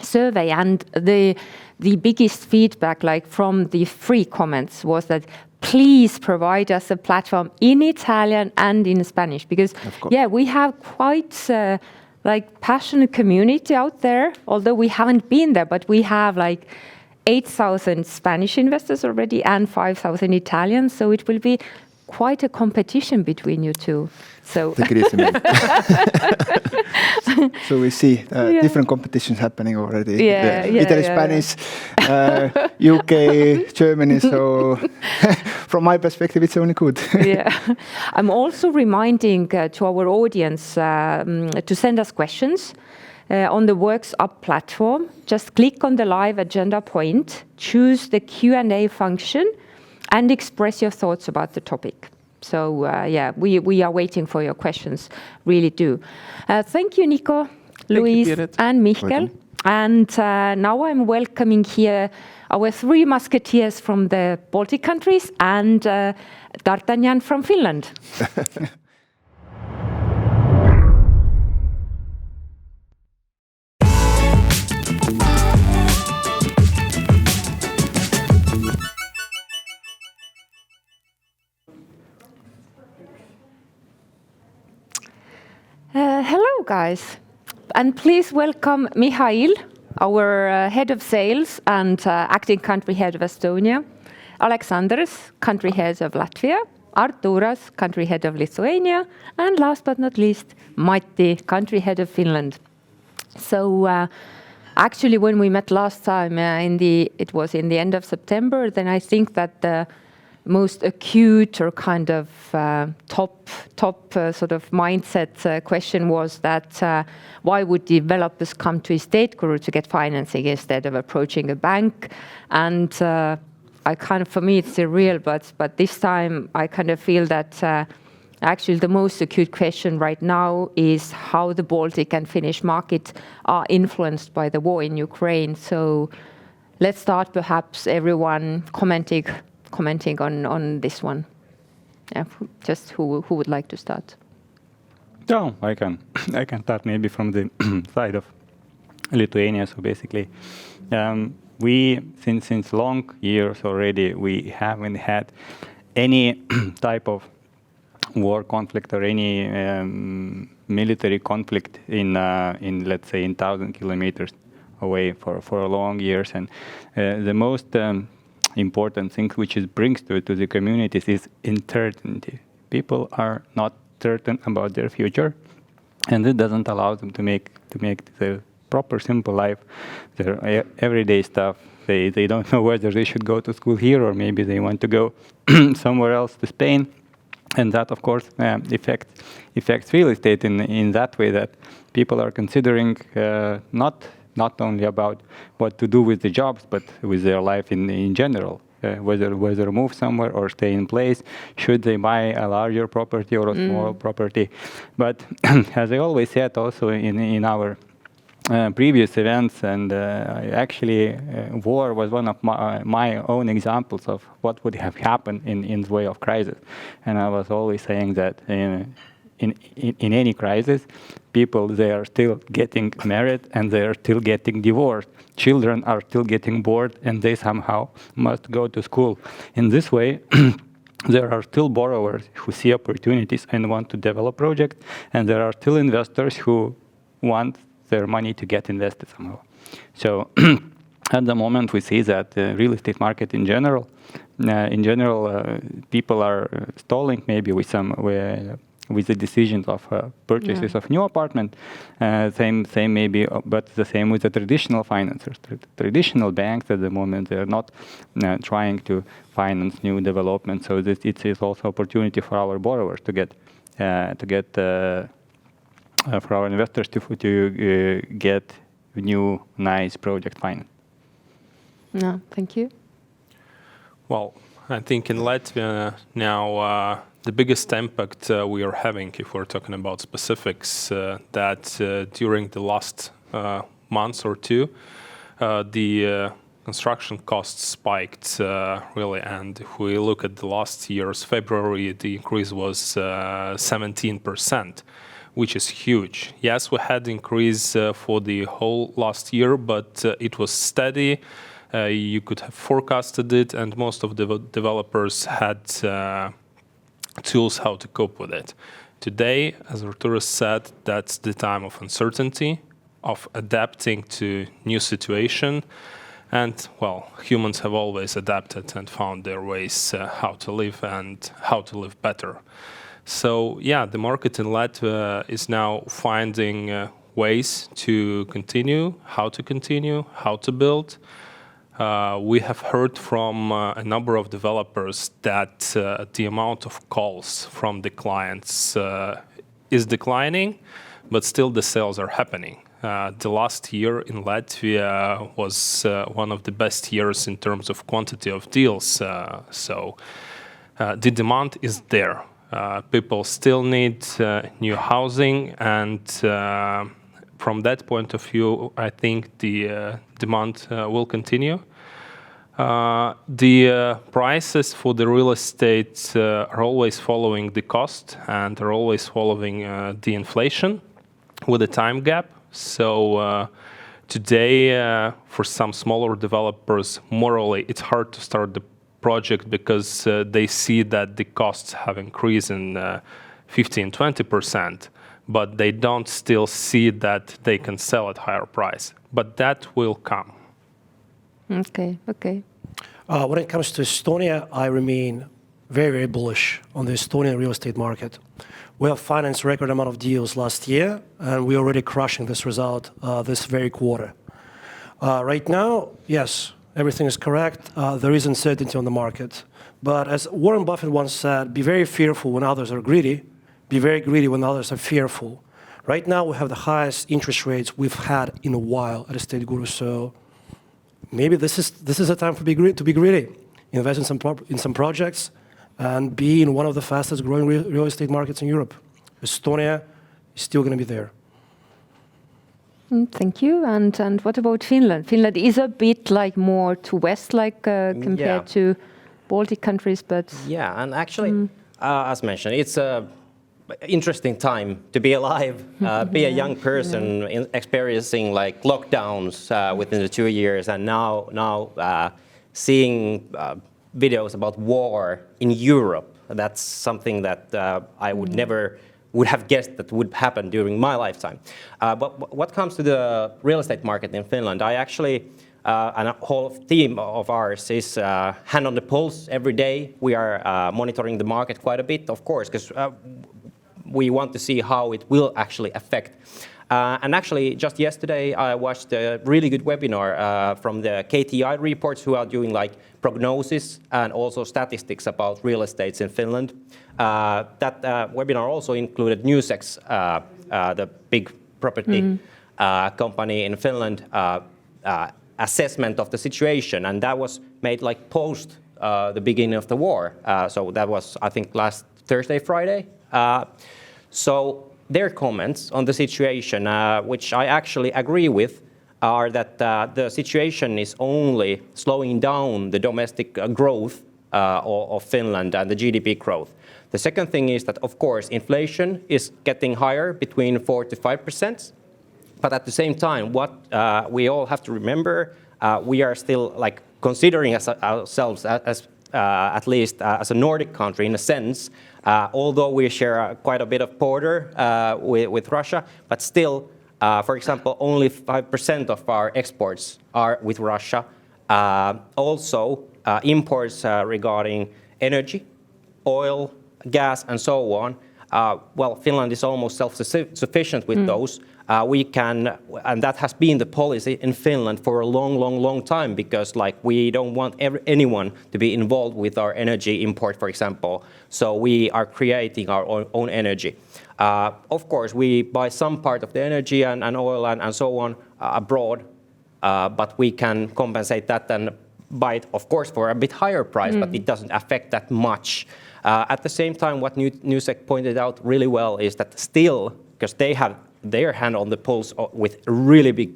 survey, and the biggest feedback, like from the free comments, was that please provide us a platform in Italian and in Spanish, because yeah, we have quite like passionate community out there, although we haven't been there, but we have like 8,000 Spanish investors already and 5,000 Italians, so it will be quite a competition between you two. So Take it easy, man. So we see different competitions happening already. Yeah, Italy, Spanish, UK, Germany. So from my perspective, it's only good. Yeah, I'm also reminding to our audience to send us questions on the Works Up platform. Just click on the live agenda point, choose the Q&A function, and express your thoughts about the topic. So yeah, we are waiting for your questions, really do. Thank you, Nico, Luis, and Michael. Welcome. And now I'm welcoming here our 3 musketeers from the Baltic countries and D'Artagnan from Finland. guys. And please welcome Mihail, our head of sales and acting country head of Estonia, Aleksandrs, country head of Latvia, Arturas, country head of Lithuania, and last but not least, Matti, country head of Finland. So actually, when we met last time, it was in the end of September, then I think that the most acute or kind of top sort of mindset question was that why would developers come to Estateguru to get financing instead of approaching a bank? And for me it's surreal, but this time I kind of feel that actually the most acute question right now is how the Baltic and Finnish market are influenced by the war in Ukraine. So let's start perhaps everyone commenting on this one. Yeah, just who would like to start? No, I can start maybe from the side of Lithuania. So basically, we since long years already we haven't had any type of war conflict or any military conflict in let's say in 1,000 kilometers away for long years, and the most important thing which it brings to the communities is uncertainty. People are not certain about their future, and it doesn't allow them to make the proper simple life, their everyday stuff. They don't know whether they should go to school here or maybe they want to go somewhere else to Spain, and that of course affects real estate in that way that people are considering not only about what to do with the jobs, but with their life in general, whether move somewhere or stay in place, should they buy a larger property or a small property. But as I always said also in our previous events, and actually war was one of my own examples of what would have happened in the way of crisis. And I was always saying that in any crisis, people, they are still getting married and they are still getting divorced. Children are still getting bored and they somehow must go to school. In this way, there are still borrowers who see opportunities and want to develop projects, and there are still investors who want their money to get invested somehow. So at the moment we see that the real estate market in general, people are stalling maybe with the decisions of purchases of new apartment. Same maybe, but the same with the traditional financiers. Traditional banks at the moment, they're not trying to finance new development. So it is also opportunity for our borrowers to get for our investors to get new nice project finance. No, thank you. Well, I think in Latvia now the biggest impact we are having, if we're talking about specifics, that during the last months or two, the construction costs spiked really, and if we look at the last year's February, the increase was 17%, which is huge. Yes, we had increase for the whole last year, but it was steady. You could have forecasted it, and most of the developers had tools how to cope with it. Today, as Arturas said, that's the time of uncertainty, of adapting to new situation. And, well, humans have always adapted and found their ways how to live and how to live better. So, yeah, the market in Latvia is now finding ways to continue, how to build. We have heard from a number of developers that the amount of calls from the clients is declining, but still the sales are happening. The last year in Latvia was one of the best years in terms of quantity of deals. So the demand is there. People still need new housing, and from that point of view, I think the demand will continue. The prices for the real estate are always following the cost and are always following the inflation with a time gap. So today, for some smaller developers, morally, it's hard to start the project because they see that the costs have increased in 15-20%. but they don't still see that they can sell at higher price. But that will come. Okay. When it comes to Estonia, I remain very, very bullish on the Estonian real estate market. We have financed a record amount of deals last year, and we're already crushing this result this very quarter. Right now, yes, everything is correct. There is uncertainty on the market. But as Warren Buffett once said, be very fearful when others are greedy, be very greedy when others are fearful. Right now, we have the highest interest rates we've had in a while at Estateguru, so maybe this is a time to be greedy, invest in some projects, and be in one of the fastest growing real estate markets in Europe. Estonia is still going to be there. Thank you. And what about Finland? Finland is a bit like more to west, like compared to Baltic countries, but yeah, and actually, as mentioned, it's a interesting time to be alive, be a young person experiencing like lockdowns within the 2 years, and now seeing videos about war in Europe. That's something that I would have guessed that would happen during my lifetime. But what comes to the real estate market in Finland, I actually, and a whole theme of ours is hand on the pulse every day. We are monitoring the market quite a bit, of course, because we want to see how it will actually affect. And actually, just yesterday, I watched a really good webinar from the KTI reports, who are doing like prognosis and also statistics about real estates in Finland. That webinar also included Newsex, the big property company in Finland, assessment of the situation, and that was made like post the beginning of the war. So that was, I think, last Thursday, Friday. So their comments on the situation, which I actually agree with, are that the situation is only slowing down the domestic growth of Finland and the GDP growth. The second thing is that, of course, inflation is getting higher, between 4 to 5%. But at the same time, what we all have to remember, we are still like considering ourselves as at least as a Nordic country in a sense, although we share quite a bit of border with Russia, but still, for example, only 5% of our exports are with Russia. Also, imports regarding energy, oil, gas, and so on. Well, Finland is almost self-sufficient with those. We can, and that has been the policy in Finland for a long time, because like we don't want anyone to be involved with our energy import, for example. So we are creating our own energy. Of course, we buy some part of the energy and oil and so on abroad, but we can compensate that and buy it, of course, for a bit higher price, but it doesn't affect that much. At the same time, what Newsec pointed out really well is that still, because they have their hand on the pulse with really big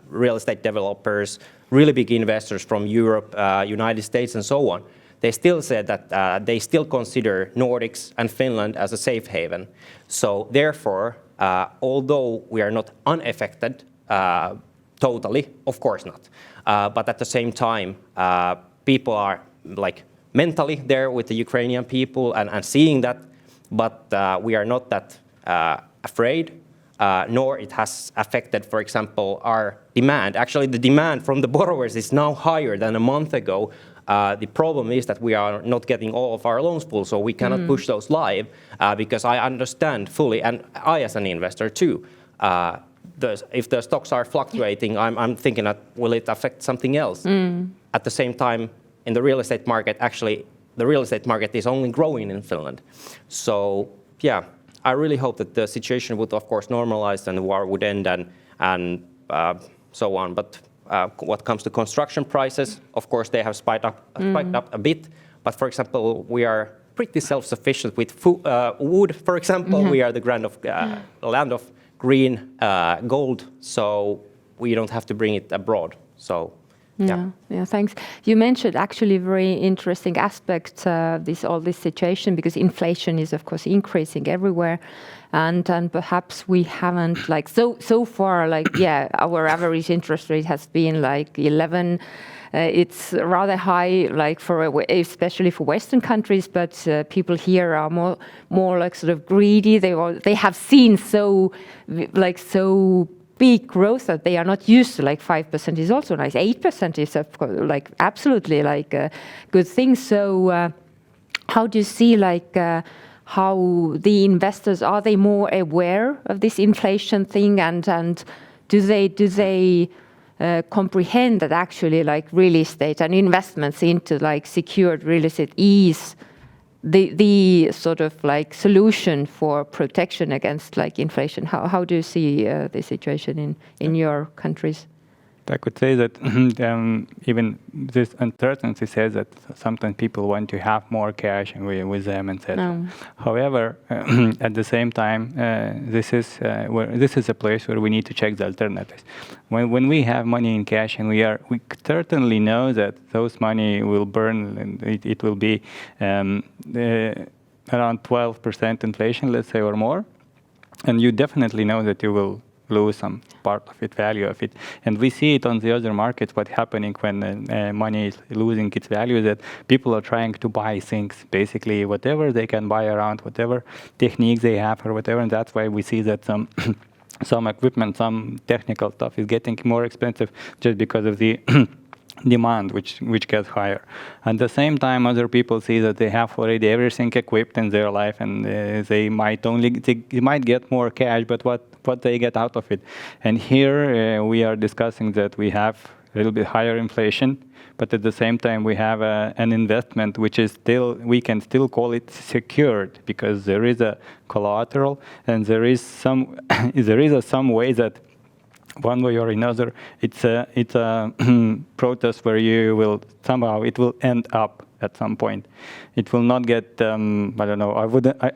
real estate developers, really big investors from Europe, United States, and so on, they still said that they still consider Nordics and Finland as a safe haven. So therefore, although we are not unaffected totally, of course not, but at the same time, people are like mentally there with the Ukrainian people and seeing that, but we are not that afraid. Nor it has affected, for example, our demand. Actually, the demand from the borrowers is now higher than a month ago. The problem is that we are not getting all of our loans full, so we cannot push those live, because I understand fully, and I as an investor too, if the stocks are fluctuating, I'm thinking that will it affect something else? At the same time, in the real estate market, actually, the real estate market is only growing in Finland. So, yeah. I really hope that the situation would, of course, normalize and the war would end and so on. But what comes to construction prices, of course, they have spiked up a bit. But for example, we are pretty self-sufficient with wood. For example, we are the land of green gold, so we don't have to bring it abroad. So Yeah, thanks. You mentioned actually very interesting aspect, this situation, because inflation is of course increasing everywhere, and perhaps we haven't like so far our average interest rate has been like 11. It's rather high, like especially for Western countries, but people here are more like sort of greedy. They have seen so big growth that they are not used to. Like 5% is also nice. 8% is of course like absolutely like a good thing. So how do you see how the investors, are they more aware of this inflation thing, and do they comprehend that actually like real estate and investments into like secured real estate is the sort of like solution for protection against like inflation? How do you see the situation in your countries? I could say that even this uncertainty says that sometimes people want to have more cash with them, etc. However, at the same time, this is a place where we need to check the alternatives. When we have money in cash, and we certainly know that those money will burn, and it will be around 12% inflation, let's say, or more, and you definitely know that you will lose some part of it, value of it. And we see it on the other markets, what's happening when money is losing its value, that people are trying to buy things, basically whatever they can buy around, whatever techniques they have or whatever, and that's why we see that some equipment, some technical stuff is getting more expensive just because of the demand, which gets higher. At the same time, other people see that they have already everything equipped in their life, and they might get more cash, but what they get out of it. And here we are discussing that we have a little bit higher inflation, but at the same time we have an investment which is we can still call it secured, because there is a collateral, and there is some some way that one way or another, it's a process where you will somehow, it will end up at some point. It will not get, I don't know,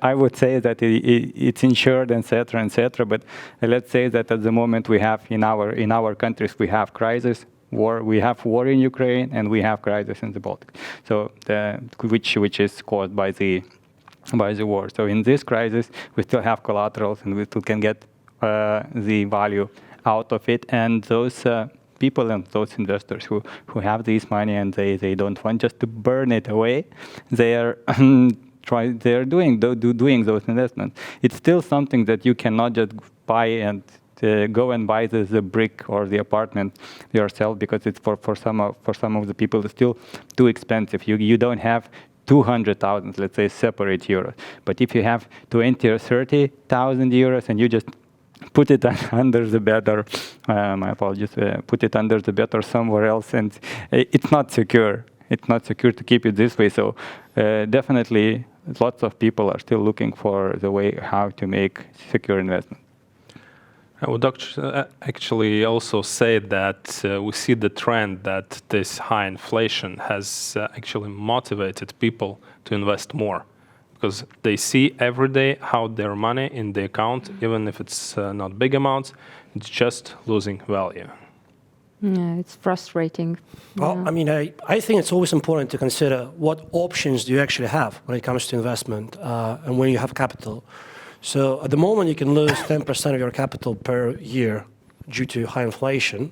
I would say that it's insured, etc., etc. But let's say that at the moment we have in our countries, we have crisis, war, we have war in Ukraine, and we have crisis in the Baltic. So which is caused by the war. So in this crisis, we still have collaterals, and we still can get the value out of it. And those people and those investors who have this money and they don't want just to burn it away, they are doing those investments. It's still something that you cannot just buy and go and buy the brick or the apartment yourself, because it's for some of the people it's still too expensive. You don't have 200,000, let's say, separate euros. But if you have 20 or 30,000 euros and you just put it under the bed, or my apologies, put it under the bed or somewhere else, and it's not secure. It's not secure to keep it this way. So definitely lots of people are still looking for the way how to make secure investment. I would actually also say that we see the trend that this high inflation has actually motivated people to invest more, because they see every day how their money in the account, even if it's not big amounts, it's just losing value. Yeah, it's frustrating. Well, I mean, I think it's always important to consider what options do you actually have when it comes to investment and when you have capital. So at the moment, you can lose 10% of your capital per year due to high inflation.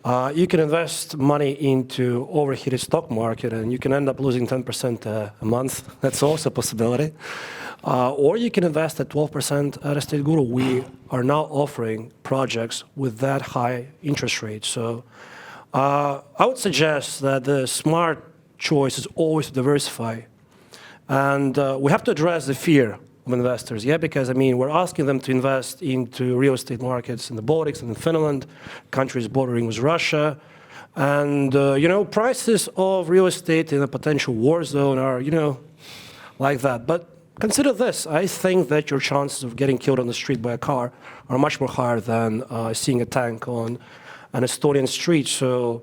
You can invest money into overheated stock market, and you can end up losing 10% a month. That's also a possibility. Or you can invest at 12% at Estateguru. We are now offering projects with that high interest rate. So I would suggest that the smart choice is always to diversify. And we have to address the fear of investors, because I mean, we're asking them to invest into real estate markets in the Baltics and in Finland, countries bordering with Russia. And, prices of real estate in a potential war zone are, like that. But consider this. I think that your chances of getting killed on the street by a car are much more higher than seeing a tank on an Estonian street. So,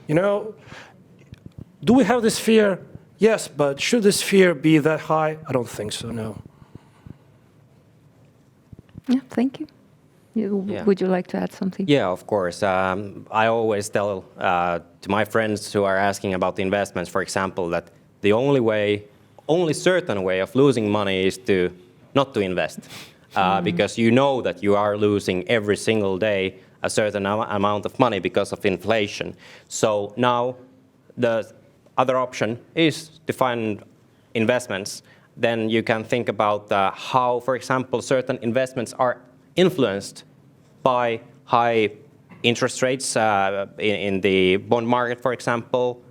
do we have this fear? Yes, but should this fear be that high? I don't think so, no. Yeah, thank you. Would you like to add something? Yeah, of course. I always tell to my friends who are asking about the investments, for example, that the only certain way of losing money is to not to invest, because you know that you are losing every single day a certain amount of money because of inflation. So now the other option is to find investments. Then you can think about how, for example, certain investments are influenced by high interest rates in the bond market, for example.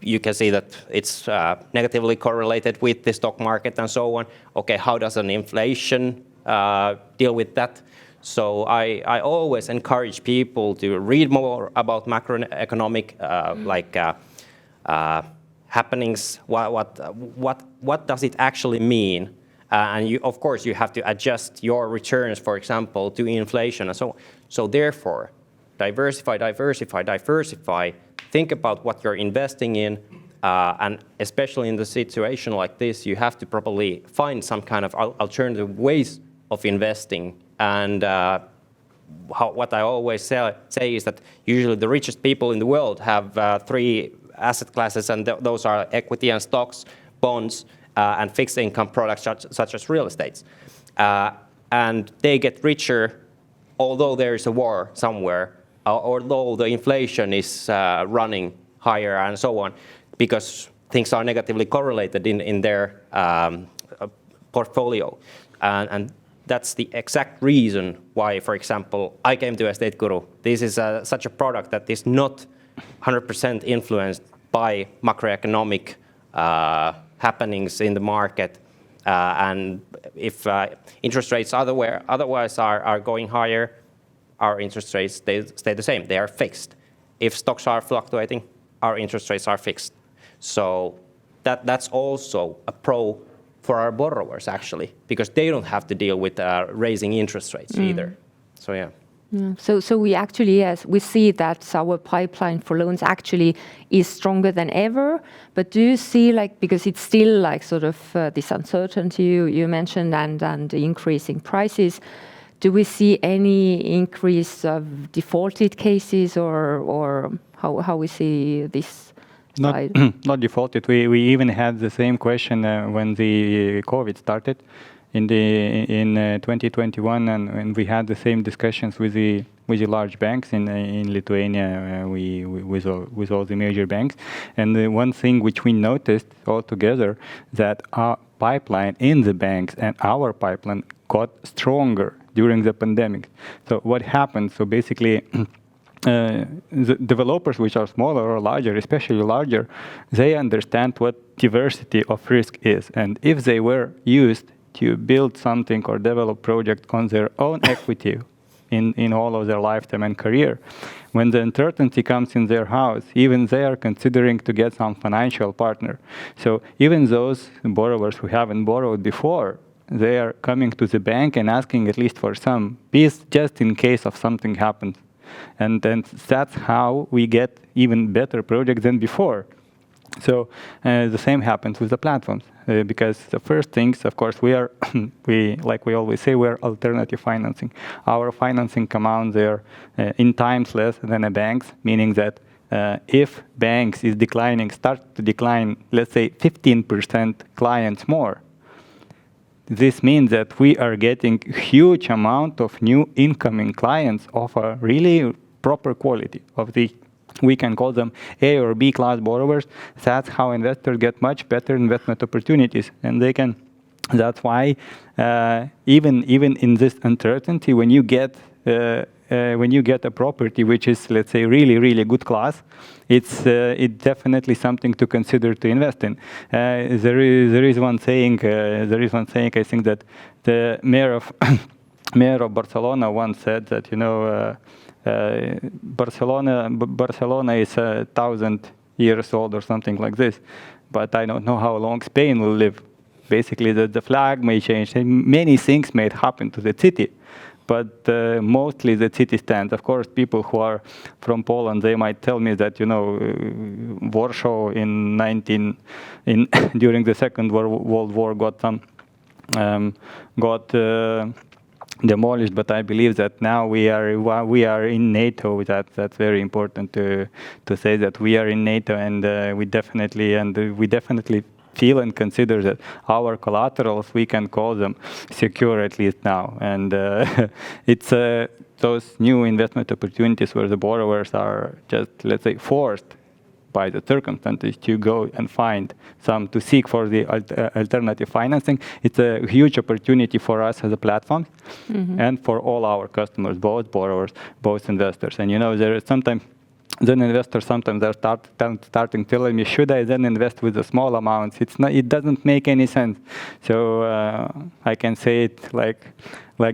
You can see that it's negatively correlated with the stock market and so on. Okay, how does an inflation deal with that? So I always encourage people to read more about macroeconomic happenings. What does it actually mean? And of course, you have to adjust your returns, for example, to inflation and so on. So therefore, diversify. Think about what you're investing in. And especially in the situation like this, you have to probably find some kind of alternative ways of investing. And what I always say is that usually the richest people in the world have 3 asset classes, and those are equity and stocks, bonds, and fixed income products such as real estate. And they get richer although there is a war somewhere, although the inflation is running higher and so on, because things are negatively correlated in their portfolio. And that's the exact reason why, for example, I came to Estateguru. This is such a product that is not 100% influenced by macroeconomic happenings in the market. And if interest rates otherwise are going higher, our interest rates stay the same. They are fixed. If stocks are fluctuating, our interest rates are fixed. So that's also a pro for our borrowers, actually, because they don't have to deal with raising interest rates either. So yeah. Yeah. So we actually, yes, we see that our pipeline for loans actually is stronger than ever. But do you see, like, because it's still like sort of this uncertainty you mentioned and increasing prices, do we see any increase of defaulted cases or how we see this slide? Not defaulted. We even had the same question when the COVID started in 2021, and we had the same discussions with the large banks in Lithuania, with all the major banks. And the one thing which we noticed altogether, that our pipeline in the banks and our pipeline got stronger during the pandemic. So what happened? So basically, the developers, which are smaller or larger, especially larger, they understand what diversity of risk is. And if they were used to build something or develop project on their own equity in all of their lifetime and career, when the uncertainty comes in their house, even they are considering to get some financial partner. So even those borrowers who haven't borrowed before, they are coming to the bank and asking at least for some piece just in case of something happens. And then that's how we get even better projects than before. So the same happens with the platforms, because the first things, of course, we always say, we're alternative financing. Our financing amounts are in times less than a bank's, meaning that if banks is start to decline, let's say 15% clients more, this means that we are getting huge amount of new incoming clients of a really proper quality of we can call them A or B class borrowers. That's how investors get much better investment opportunities, and they can. That's why even in this uncertainty, when you get a property which is, let's say, really good class, it's definitely something to consider to invest in. There is one saying. I think that the mayor of Barcelona once said that Barcelona is 1,000 years old or something like this, but I don't know how long Spain will live. Basically, the flag may change, and many things may happen to the city, but mostly the city stands. Of course, people who are from Poland, they might tell me that Warsaw during the Second World War got demolished. But I believe that now we are in NATO. That's very important to say that we are in NATO, and we definitely feel and consider that our collaterals, we can call them secure at least now. And it's those new investment opportunities where the borrowers are just, let's say, forced by the circumstances to go and to seek for the alternative financing. It's a huge opportunity for us as a platform and for all our customers, both borrowers, both investors. And there is sometimes investors are starting telling me, should I then invest with the small amounts? It doesn't make any sense. So I can say it like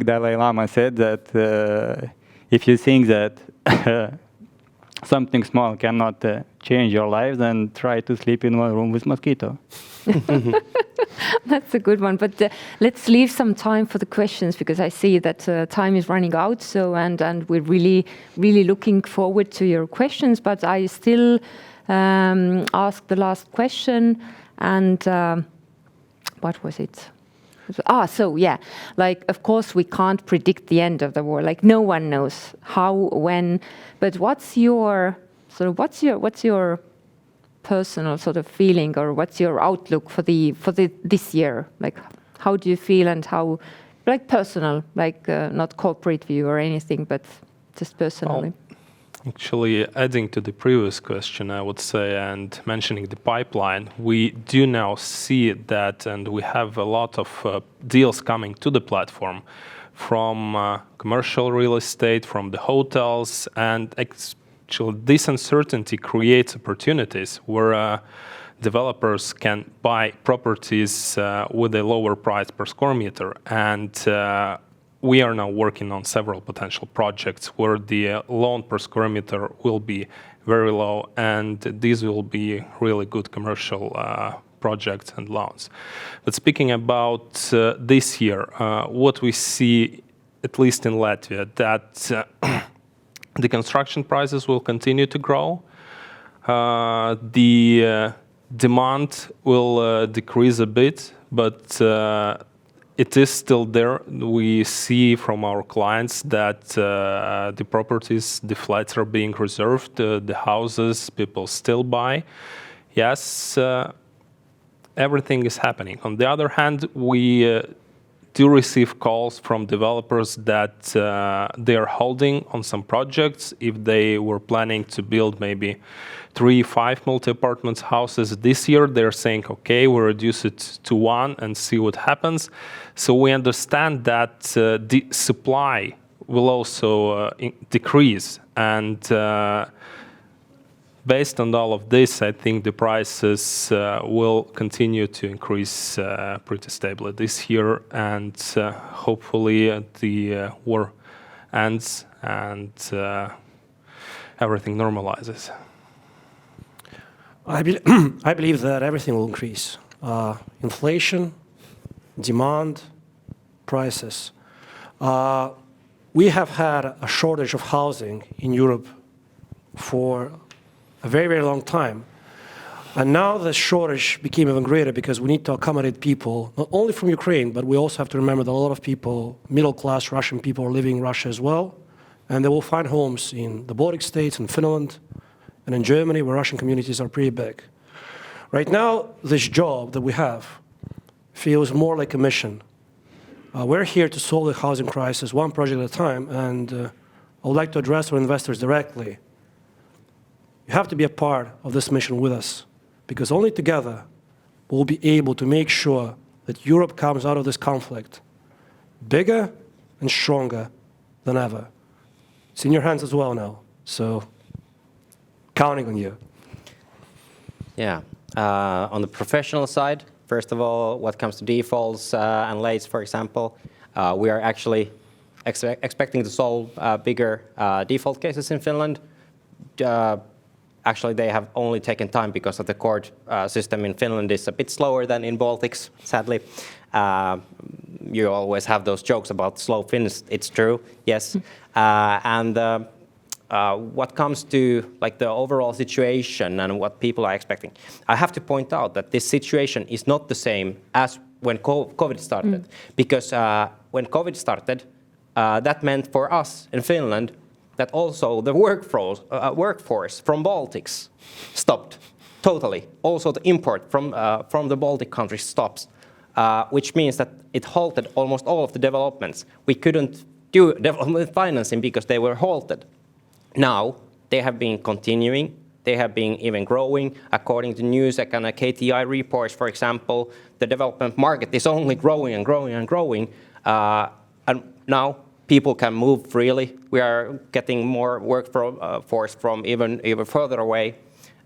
Dalai Lama said, that if you think that something small cannot change your life, then try to sleep in one room with mosquito. That's a good one. But let's leave some time for the questions, because I see that time is running out. So and we're really looking forward to your questions. But I still ask the last question. And what was it? So yeah, of course we can't predict the end of the war. No one knows how, when. But what's your personal sort of feeling, or what's your outlook for this year? How do you feel, and how, personal, not corporate view or anything, but just personally. Actually, adding to the previous question, I would say, and mentioning the pipeline, we do now see that, and we have a lot of deals coming to the platform from commercial real estate, from the hotels, and actually this uncertainty creates opportunities where developers can buy properties with a lower price per square meter. And we are now working on several potential projects where the loan per square meter will be very low, and these will be really good commercial projects and loans. But speaking about this year, what we see, at least in Latvia, that the construction prices will continue to grow. The demand will decrease a bit, but it is still there. We see from our clients that the properties, the flats are being reserved, the houses people still buy. Yes, everything is happening. On the other hand, we do receive calls from developers that they are holding on some projects. If they were planning to build maybe 3-5 multi-apartments houses this year, they're saying, okay, we'll reduce it to 1 and see what happens. So we understand that the supply will also decrease. And based on all of this, I think the prices will continue to increase pretty stably this year. And hopefully the war ends and everything normalizes. I believe that everything will increase. Inflation, demand, prices. We have had a shortage of housing in Europe for a very, very long time. And now the shortage became even greater because we need to accommodate people, not only from Ukraine, but we also have to remember that a lot of people, middle-class Russian people, are living in Russia as well. And they will find homes in the Baltic states, in Finland, and in Germany, where Russian communities are pretty big. Right now, this job that we have feels more like a mission. We're here to solve the housing crisis one project at a time, and I would like to address our investors directly. You have to be a part of this mission with us, because only together we'll be able to make sure that Europe comes out of this conflict bigger and stronger than ever. It's in your hands as well now, so counting on you. Yeah. On the professional side, first of all, what comes to defaults and lates, for example, we are actually expecting to solve bigger default cases in Finland. Actually, they have only taken time because of the court system in Finland is a bit slower than in Baltics, sadly. You always have those jokes about slow Finns. It's true, yes. What comes to the overall situation and what people are expecting, I have to point out that this situation is not the same as when COVID started. Because when COVID started, that meant for us in Finland that also the workforce from Baltics stopped totally. Also the import from the Baltic countries stops, which means that it halted almost all of the developments. We couldn't do development financing because they were halted. Now they have been continuing. They have been even growing. According to news and KTI reports, for example, the development market is only growing and growing and growing. And now people can move freely. We are getting more workforce from even further away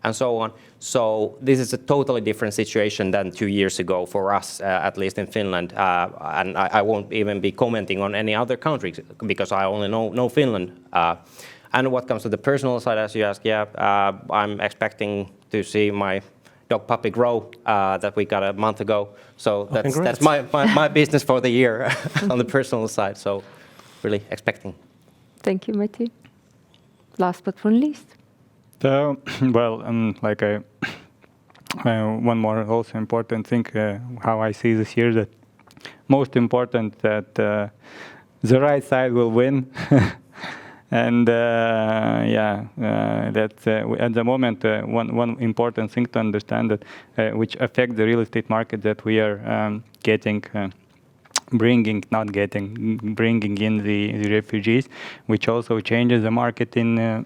and so on. So this is a totally different situation than 2 years ago for us, at least in Finland. And I won't even be commenting on any other countries because I only know Finland. And what comes to the personal side, as you asked, I'm expecting to see my dog puppy grow that we got a month ago. So that's my business for the year on the personal side. So really expecting. Thank you, Matti. Last but not least. So, well, one more also important thing, how I see this year, that most important that the right side will win. And that's at the moment one important thing to understand that which affects the real estate market, that we are bringing in the refugees, which also changes the market in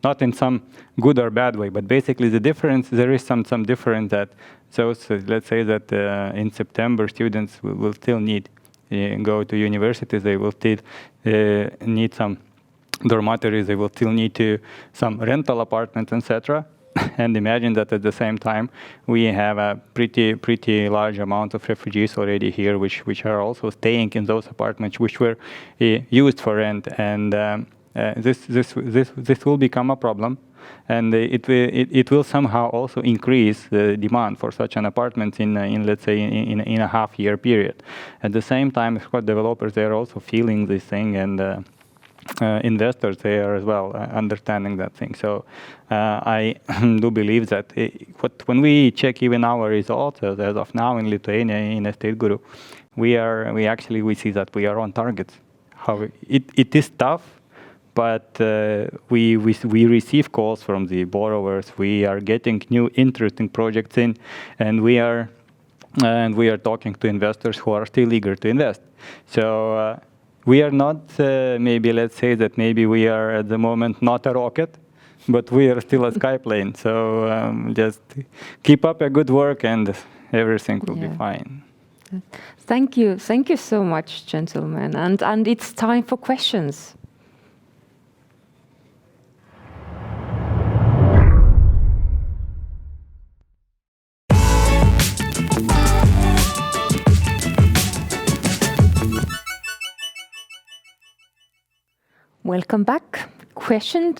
not in some good or bad way, but basically the difference, there is some difference that, so let's say that in September students will still need go to universities, they will still need some dormitories, they will still need to some rental apartments, etc. And imagine that at the same time we have a pretty large amount of refugees already here, which are also staying in those apartments which were used for rent, and this will become a problem, and it will somehow also increase the demand for such an apartment in let's say in a half-year period. At the same time, of course, developers, they are also feeling this thing, and investors, they are as well understanding that thing. So I do believe that when we check even our results as of now in Lithuania in Estateguru, we see that we are on target. How it is tough, but we receive calls from the borrowers. We are getting new interesting projects in, and we are talking to investors who are still eager to invest. So we are not maybe, let's say that maybe we are at the moment not a rocket, but we are still a skyplane. So just keep up a good work and everything will be fine. Thank you so much, gentlemen. And it's time for questions. Welcome back. Question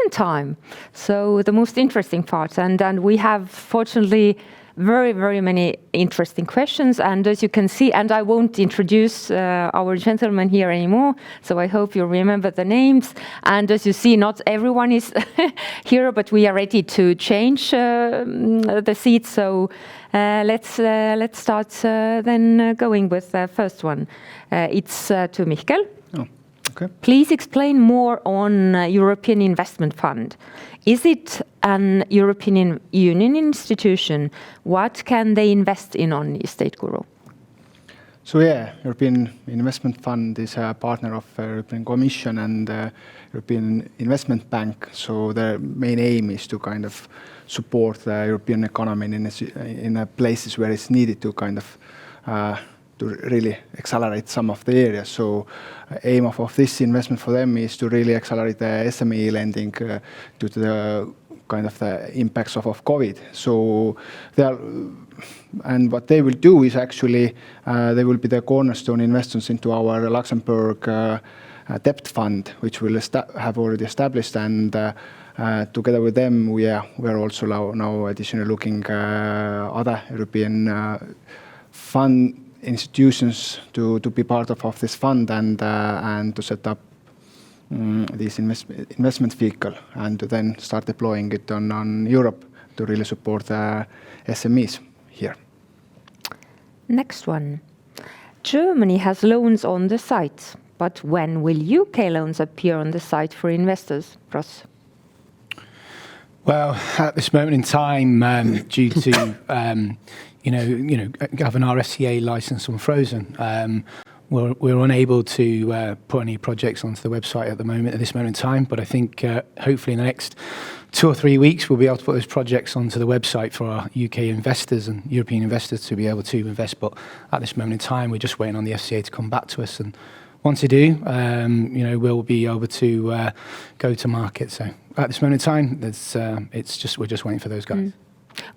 time. So the most interesting part, and we have fortunately very many interesting questions. And as you can see, and I won't introduce our gentlemen here anymore. So I hope you remember the names. And as you see, not everyone is here, but we are ready to change the seats. So let's start then going with the first one. It's to Mihkel. Okay. Please explain more on European Investment Fund. Is it an European Union institution? What can they invest in on Estateguru? So European Investment Fund is a partner of European Commission and European Investment Bank. So their main aim is to kind of support the European economy in places where it's needed to kind of to really accelerate some of the areas. So aim of this investment for them is to really accelerate the SME lending due to the kind of the impacts of COVID. So and what they will do is actually they will be the cornerstone investors into our Luxembourg debt fund, which will have already established, and together with them we are also now additionally looking other European fund institutions to be part of this fund and to set up this investment vehicle and to then start deploying it on Europe to really support the SMEs here. Next one. Germany has loans on the site. but when will UK loans appear on the site for investors, Ross? Well, at this moment in time, due to having our FCA license unfrozen, we're unable to put any projects onto the website at this moment in time. But I think hopefully in the next 2 or 3 weeks we'll be able to put those projects onto the website for our UK investors and European investors to be able to invest. But at this moment in time, we're just waiting on the FCA to come back to us, and once they do, we'll be able to go to market. So at this moment in time, we're just waiting for those guys.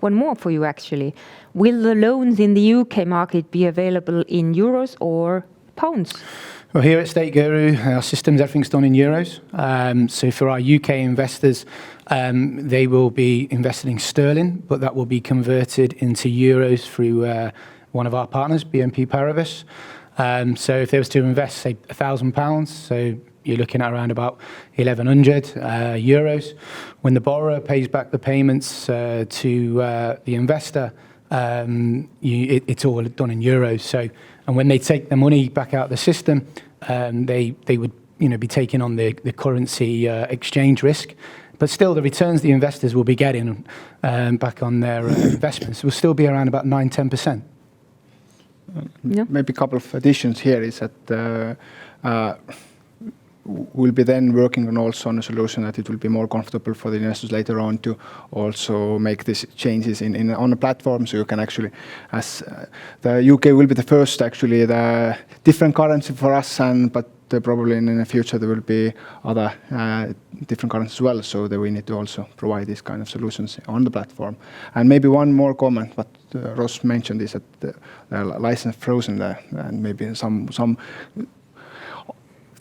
One more for you, actually. Will the loans in the UK market be available in euros or pounds? Well, here at Estateguru, our systems, everything's done in euros. So for our UK investors, they will be invested in sterling, but that will be converted into euros through one of our partners, BNP Paribas. So if they was to invest, say, £1,000, so you're looking at around about 1,100 euros. When the borrower pays back the payments to the investor, it's all done in euros. So, and when they take the money back out of the system, they would be taking on the currency exchange risk. But still, the returns the investors will be getting back on their investments will still be around about 9-10%. Maybe a couple of additions here is that we'll be then working also on a solution that it will be more comfortable for the investors later on to also make these changes on the platform. So you can actually, as the UK will be the first, actually, the different currency for us, but probably in the future there will be other different currencies as well. So that we need to also provide these kind of solutions on the platform. And maybe one more comment, but Ross mentioned is that the license frozen there, and maybe some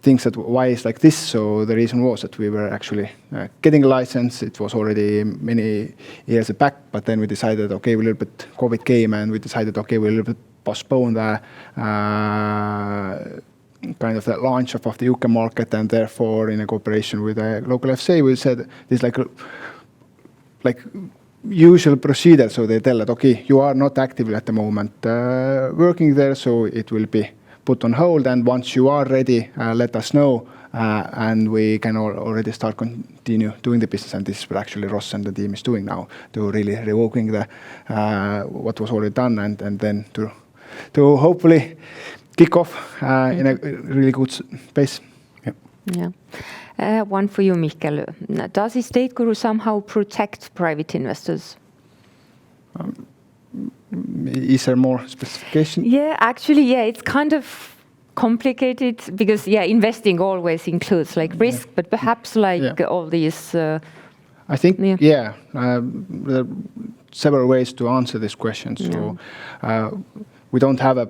things that why it's like this. So the reason was that we were actually getting a license. It was already many years back, but then we decided, okay, we a little bit COVID came, and we decided, okay, we'll a little bit postpone the kind of the launch of the UK market, and therefore in a cooperation with the local FCA, we said this like usual procedure. So they tell that, okay, you are not actively at the moment working there, so it will be put on hold, and once you are ready, let us know, and we can already continue doing the business. And this is what actually Ross and the team is doing now, to really revoking the what was already done, and then to hopefully kick off in a really good pace. Yeah. One for you, Mikkel. Does Estateguru somehow protect private investors? Is there more specification? Yeah, actually, it's kind of complicated because, investing always includes like risk, but perhaps all these. I think, there are several ways to answer this question. So we don't have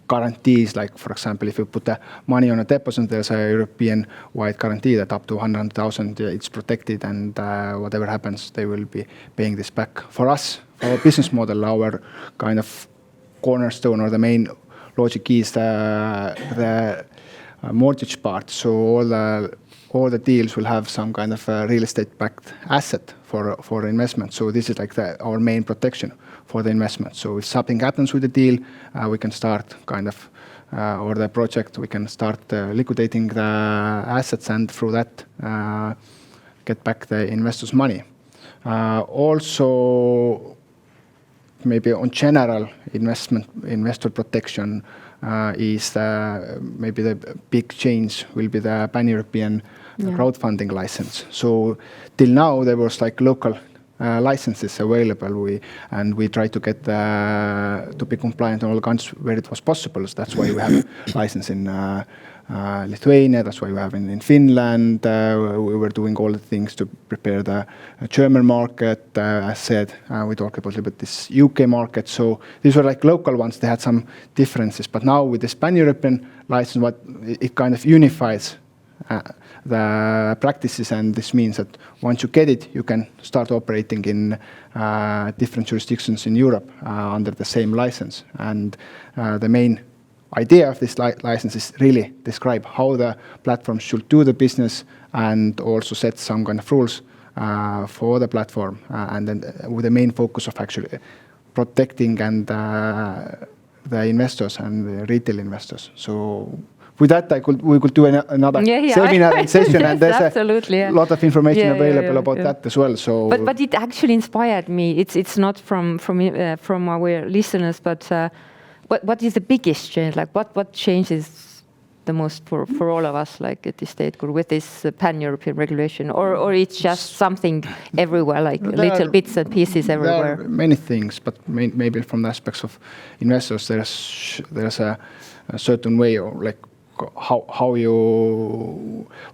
guarantees, like, for example, if you put the money on a deposit, there's a European-wide guarantee that up to 100,000 it's protected, and whatever happens, they will be paying this back. For us, our business model, our kind of cornerstone or the main logic is the mortgage part. So all the deals will have some kind of real estate-backed asset for investment. So this is like our main protection for the investment. So if something happens with the deal, we can start or the project, we can start liquidating the assets, and through that get back the investors' money. Also, maybe on general investor protection is maybe the big change will be the pan-European crowdfunding license. So till now there was like local licenses available, and we tried to get to be compliant in all the countries where it was possible. So that's why we have a license in Lithuania, that's why we have in Finland. We were doing all the things to prepare the German market. As said, we talked about a little bit this UK market. So these were like local ones, they had some differences. But now with this pan-European license, what it kind of unifies the practices, and this means that once you get it, you can start operating in different jurisdictions in Europe under the same license. And the main idea of this license is really describe how the platform should do the business, and also set some kind of rules for the platform, and then with the main focus of actually protecting and the investors and the retail investors. So with that, we could do another seminar and session, and there's a lot of information available about that as well. So, but it actually inspired me. It's not from our listeners, but what is the biggest change? Like what changes the most for all of us, like at Estateguru, with this pan-European regulation, or it's just something everywhere, like little bits and pieces everywhere? There are many things, but maybe from the aspects of investors, there's a certain way, or like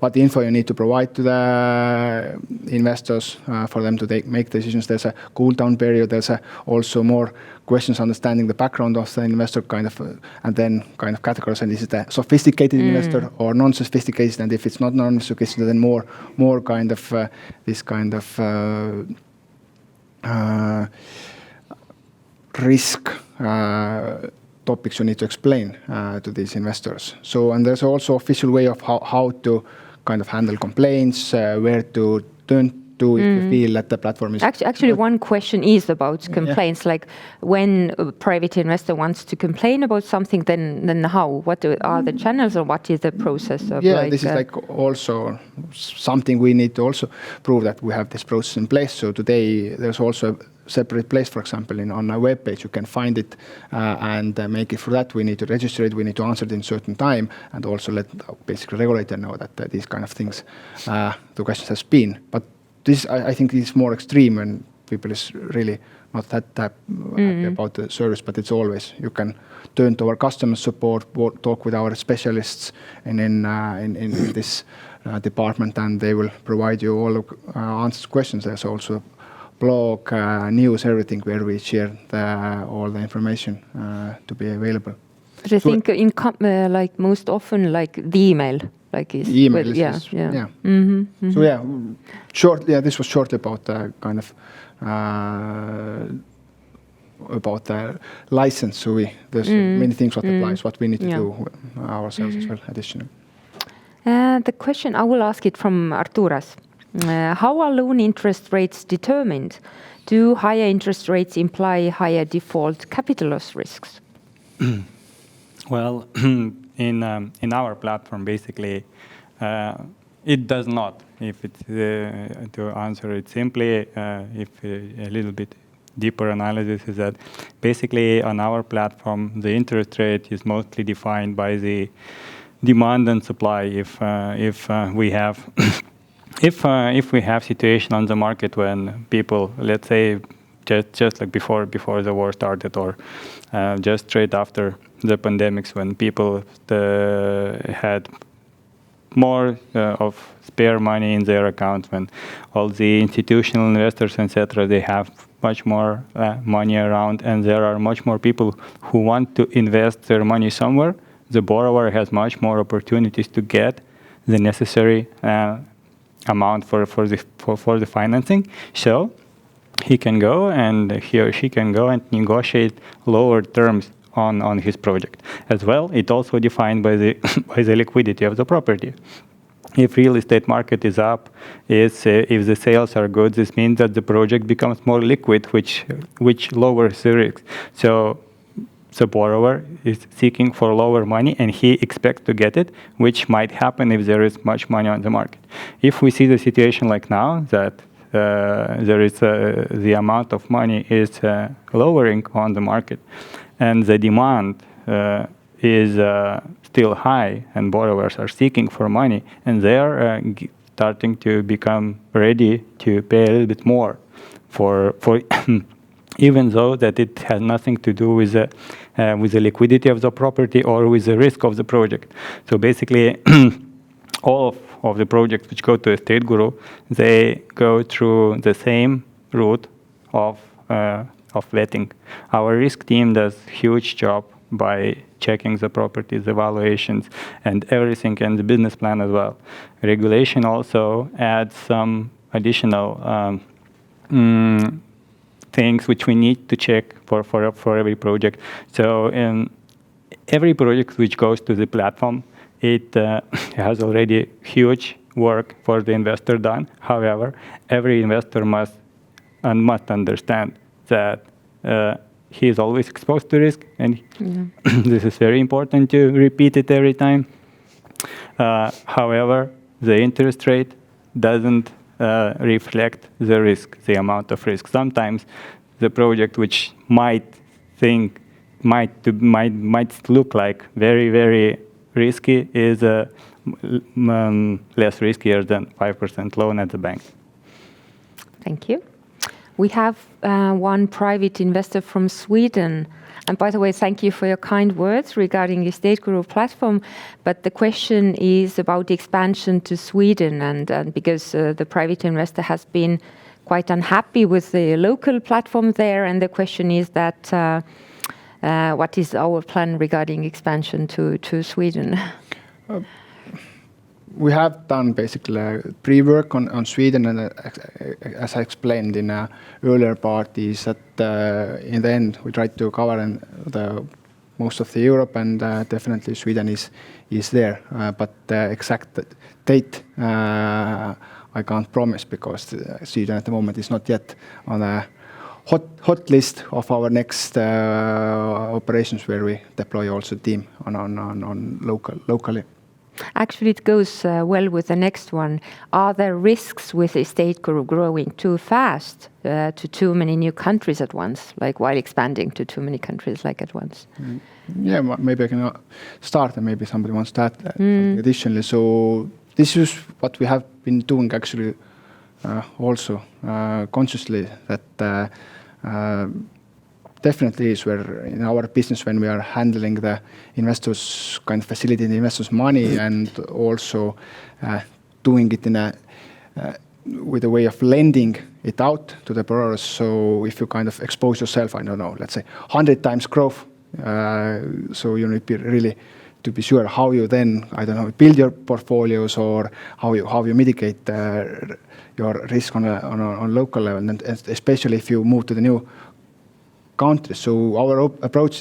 what info you need to provide to the investors for them to make decisions. There's a cool down period. There's also more questions understanding the background of the investor, kind of, and then kind of categorize, and is it a sophisticated investor or non-sophisticated? And if it's not non-sophisticated, then more kind of this kind of risk topics you need to explain to these investors. So, and there's also official way of how to kind of handle complaints, where to turn to if you feel that the platform is... Actually, one question is about complaints. Like when a private investor wants to complain about something, then how? What are the channels, or what is the process of? This is like also something we need to also prove that we have this process in place. So today there's also a separate place, for example, on our webpage, you can find it and make it. For that, we need to register it, we need to answer it in certain time, and also let basically regulator know that these kind of things, the questions has been. But this, I think, is more extreme when people is really not that happy about the service, but it's always, you can turn to our customer support, talk with our specialists in this department, and they will provide you all the answers to questions. There's also blog, news, everything where we share all the information to be available. But I think like most often, like the email. Like is email with, is So short. This was short about kind of about the license. So there's many things what applies, what we need to do ourselves as well. Additionally, the question I will ask it from Arturas. How are loan interest rates determined? Do higher interest rates imply higher default capital loss risks? Well, in our platform, basically, it does not. If it's to answer it simply, if a little bit deeper analysis is that basically on our platform, the interest rate is mostly defined by the demand and supply. If we have if we have situation on the market when people, let's say, just like before the war started, or just straight after the pandemics, when people had more of spare money in their account, when all the institutional investors, etc., they have much more money around, and there are much more people who want to invest their money somewhere, the borrower has much more opportunities to get the necessary amount for the financing. So he or she can go and negotiate lower terms on his project. As well, it's also defined by the liquidity of the property. If real estate market is up, if the sales are good, this means that the project becomes more liquid, which lowers the risk. So the borrower is seeking for lower money, and he expects to get it, which might happen if there is much money on the market. If we see the situation like now, that there is the amount of money is lowering on the market, and the demand is still high, and borrowers are seeking for money, and they are starting to become ready to pay a little bit more for even though that it has nothing to do with the liquidity of the property or with the risk of the project. So basically, all of the projects which go to Estateguru, they go through the same route of vetting. Our risk team does huge job by checking the properties, evaluations, and everything, and the business plan as well. Regulation also adds some additional things which we need to check for every project. So in every project which goes to the platform, it has already huge work for the investor done. However, every investor must understand that he is always exposed to risk, and this is very important to repeat it every time. However, the interest rate doesn't reflect the risk, the amount of risk. Sometimes the project which might look like very, very risky is less riskier than 5% loan at the bank. Thank you. We have one private investor from Sweden. And by the way, thank you for your kind words regarding the Estateguru platform. But the question is about the expansion to Sweden, and because the private investor has been quite unhappy with the local platform there. And the question is that what is our plan regarding expansion to Sweden? We have done basically pre-work on Sweden, and as I explained in earlier part, is that in the end we tried to cover most of the Europe, and definitely Sweden is there. But the exact date I can't promise, because Sweden at the moment is not yet on a hot list of our next operations, where we deploy also team on locally. Actually, it goes well with the next one. Are there risks with Estateguru growing too fast to too many new countries at once, like while expanding to too many countries like at once? Yeah, maybe I can start, and maybe somebody wants to add additionally. So this is what we have been doing actually also consciously, that definitely is where in our business, when we are handling the investors, kind of facilitating the investors' money, and also doing it in with a way of lending it out to the borrowers. So if you kind of expose yourself, I don't know, let's say 100 times growth, so you need really to be sure how you then, I don't know, build your portfolios, or how you mitigate your risk on a local level, and especially if you move to the new countries. So our approach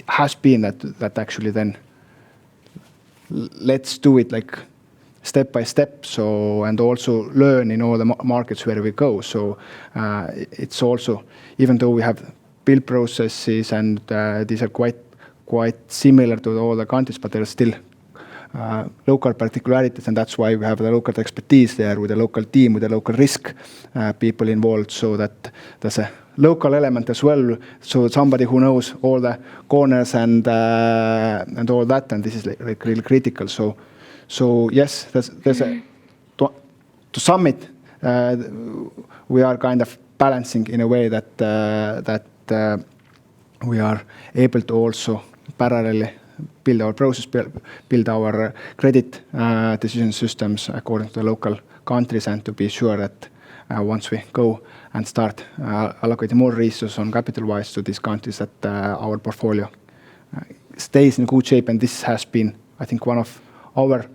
has been that actually then let's do it like step by step. So, and also learn in all the markets where we go. So it's also, even though we have build processes, and these are quite similar to all the countries, but there are still local particularities, and that's why we have the local expertise there, with the local team, with the local risk people involved, so that there's a local element as well. So somebody who knows all the corners and all that, and this is like really critical. So yes, there's a to sum it, we are kind of balancing in a way that we are able to also parallelly build our process, build our credit decision systems according to the local countries, and to be sure that once we go and start allocating more resources on capital-wise to these countries, that our portfolio stays in good shape. And this has been, I think, one of our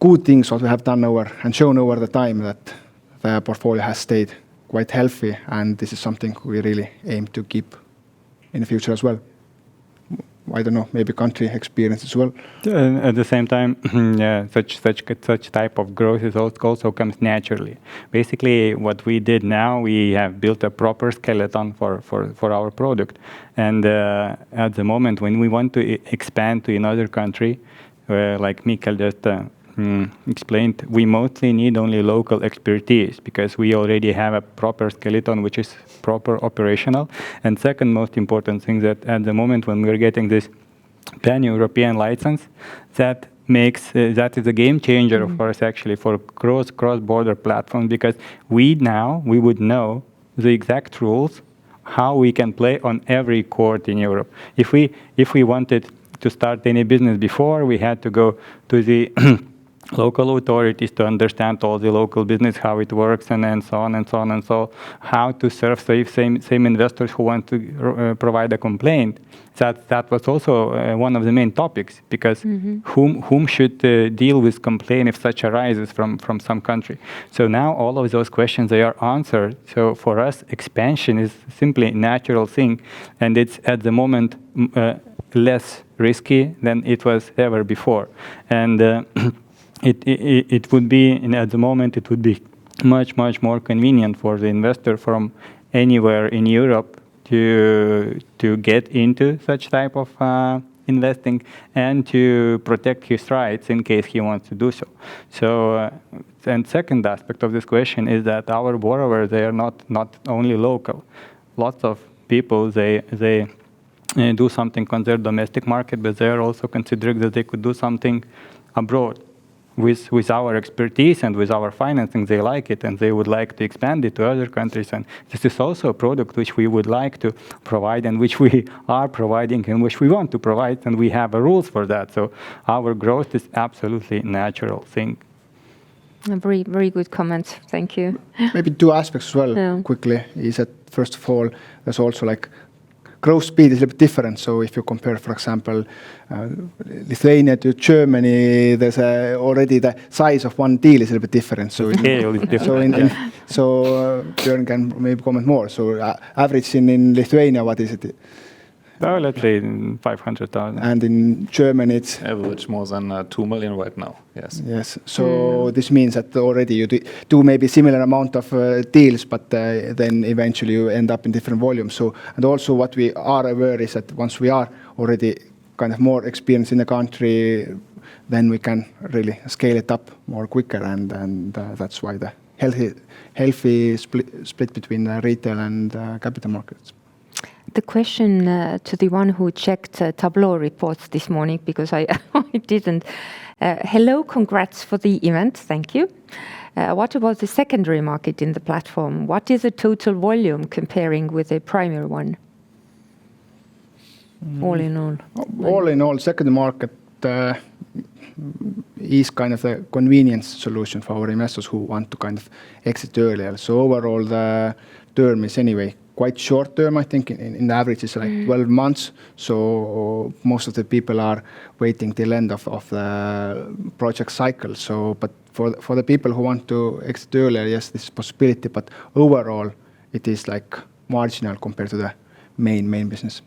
good things what we have done and shown over the time, that the portfolio has stayed quite healthy, and this is something we really aim to keep in the future as well. I don't know, maybe country experience as well. At the same time, yeah, such type of growth is also comes naturally. Basically, what we did now, we have built a proper skeleton for our product, and at the moment when we want to expand to another country, like Mikael just explained, we mostly need only local expertise, because we already have a proper skeleton which is proper operational. And second most important thing, that at the moment when we're getting this pan-European license, that makes that is a game changer for us, actually, for cross-border platform, because we would know the exact rules how we can play on every court in Europe. If we wanted to start any business before, we had to go to the local authorities to understand all the local business, how it works, and so on and so on, and so how to serve same investors who want to provide a complaint. That was also one of the main topics, because whom should deal with complaint if such arises from some country. So now all of those questions, they are answered. So for us, expansion is simply a natural thing, and it's at the moment less risky than it was ever before. And it would be, at the moment, it would be much more convenient for the investor from anywhere in Europe to get into such type of investing and to protect his rights in case he wants to do so. So, and second aspect of this question is that our borrowers, they are not only local. Lots of people, they do something on their domestic market, but they are also considering that they could do something abroad. With our expertise and with our financing, they like it and they would like to expand it to other countries. And this is also a product which we would like to provide and which we are providing and which we want to provide, and we have rules for that. So our growth is absolutely natural thing. Very, very good comments. Thank you. Maybe two aspects as well, quickly, is that first of all, there's also like growth speed is a little bit different. So if you compare, for example, Lithuania to Germany, there's already the size of one deal is a little bit different. So Scale is different. So Björn can maybe comment more. So average in Lithuania, what is it? Let's say 500,000. And in Germany, it's average more than 2 million right now. Yes. Yes. So this means that already you do maybe similar amount of deals, but then eventually you end up in different volumes. So, and also what we are aware is that once we are already kind of more experienced in the country, then we can really scale it up more quicker, and that's why the healthy split between retail and capital markets. The question to the one who checked Tableau reports this morning, because I didn't. Hello, congrats for the event. Thank you. What about the secondary market in the platform? What is the total volume comparing with the primary one? All in all. All in all, secondary market is kind of a convenience solution for our investors who want to kind of exit earlier. So overall, the term is anyway quite short term. I think in the average it's like 12 months. So most of the people are waiting till end of the project cycle. So, but for the people who want to exit earlier, yes, this is a possibility. But overall, it is like marginal compared to the main business.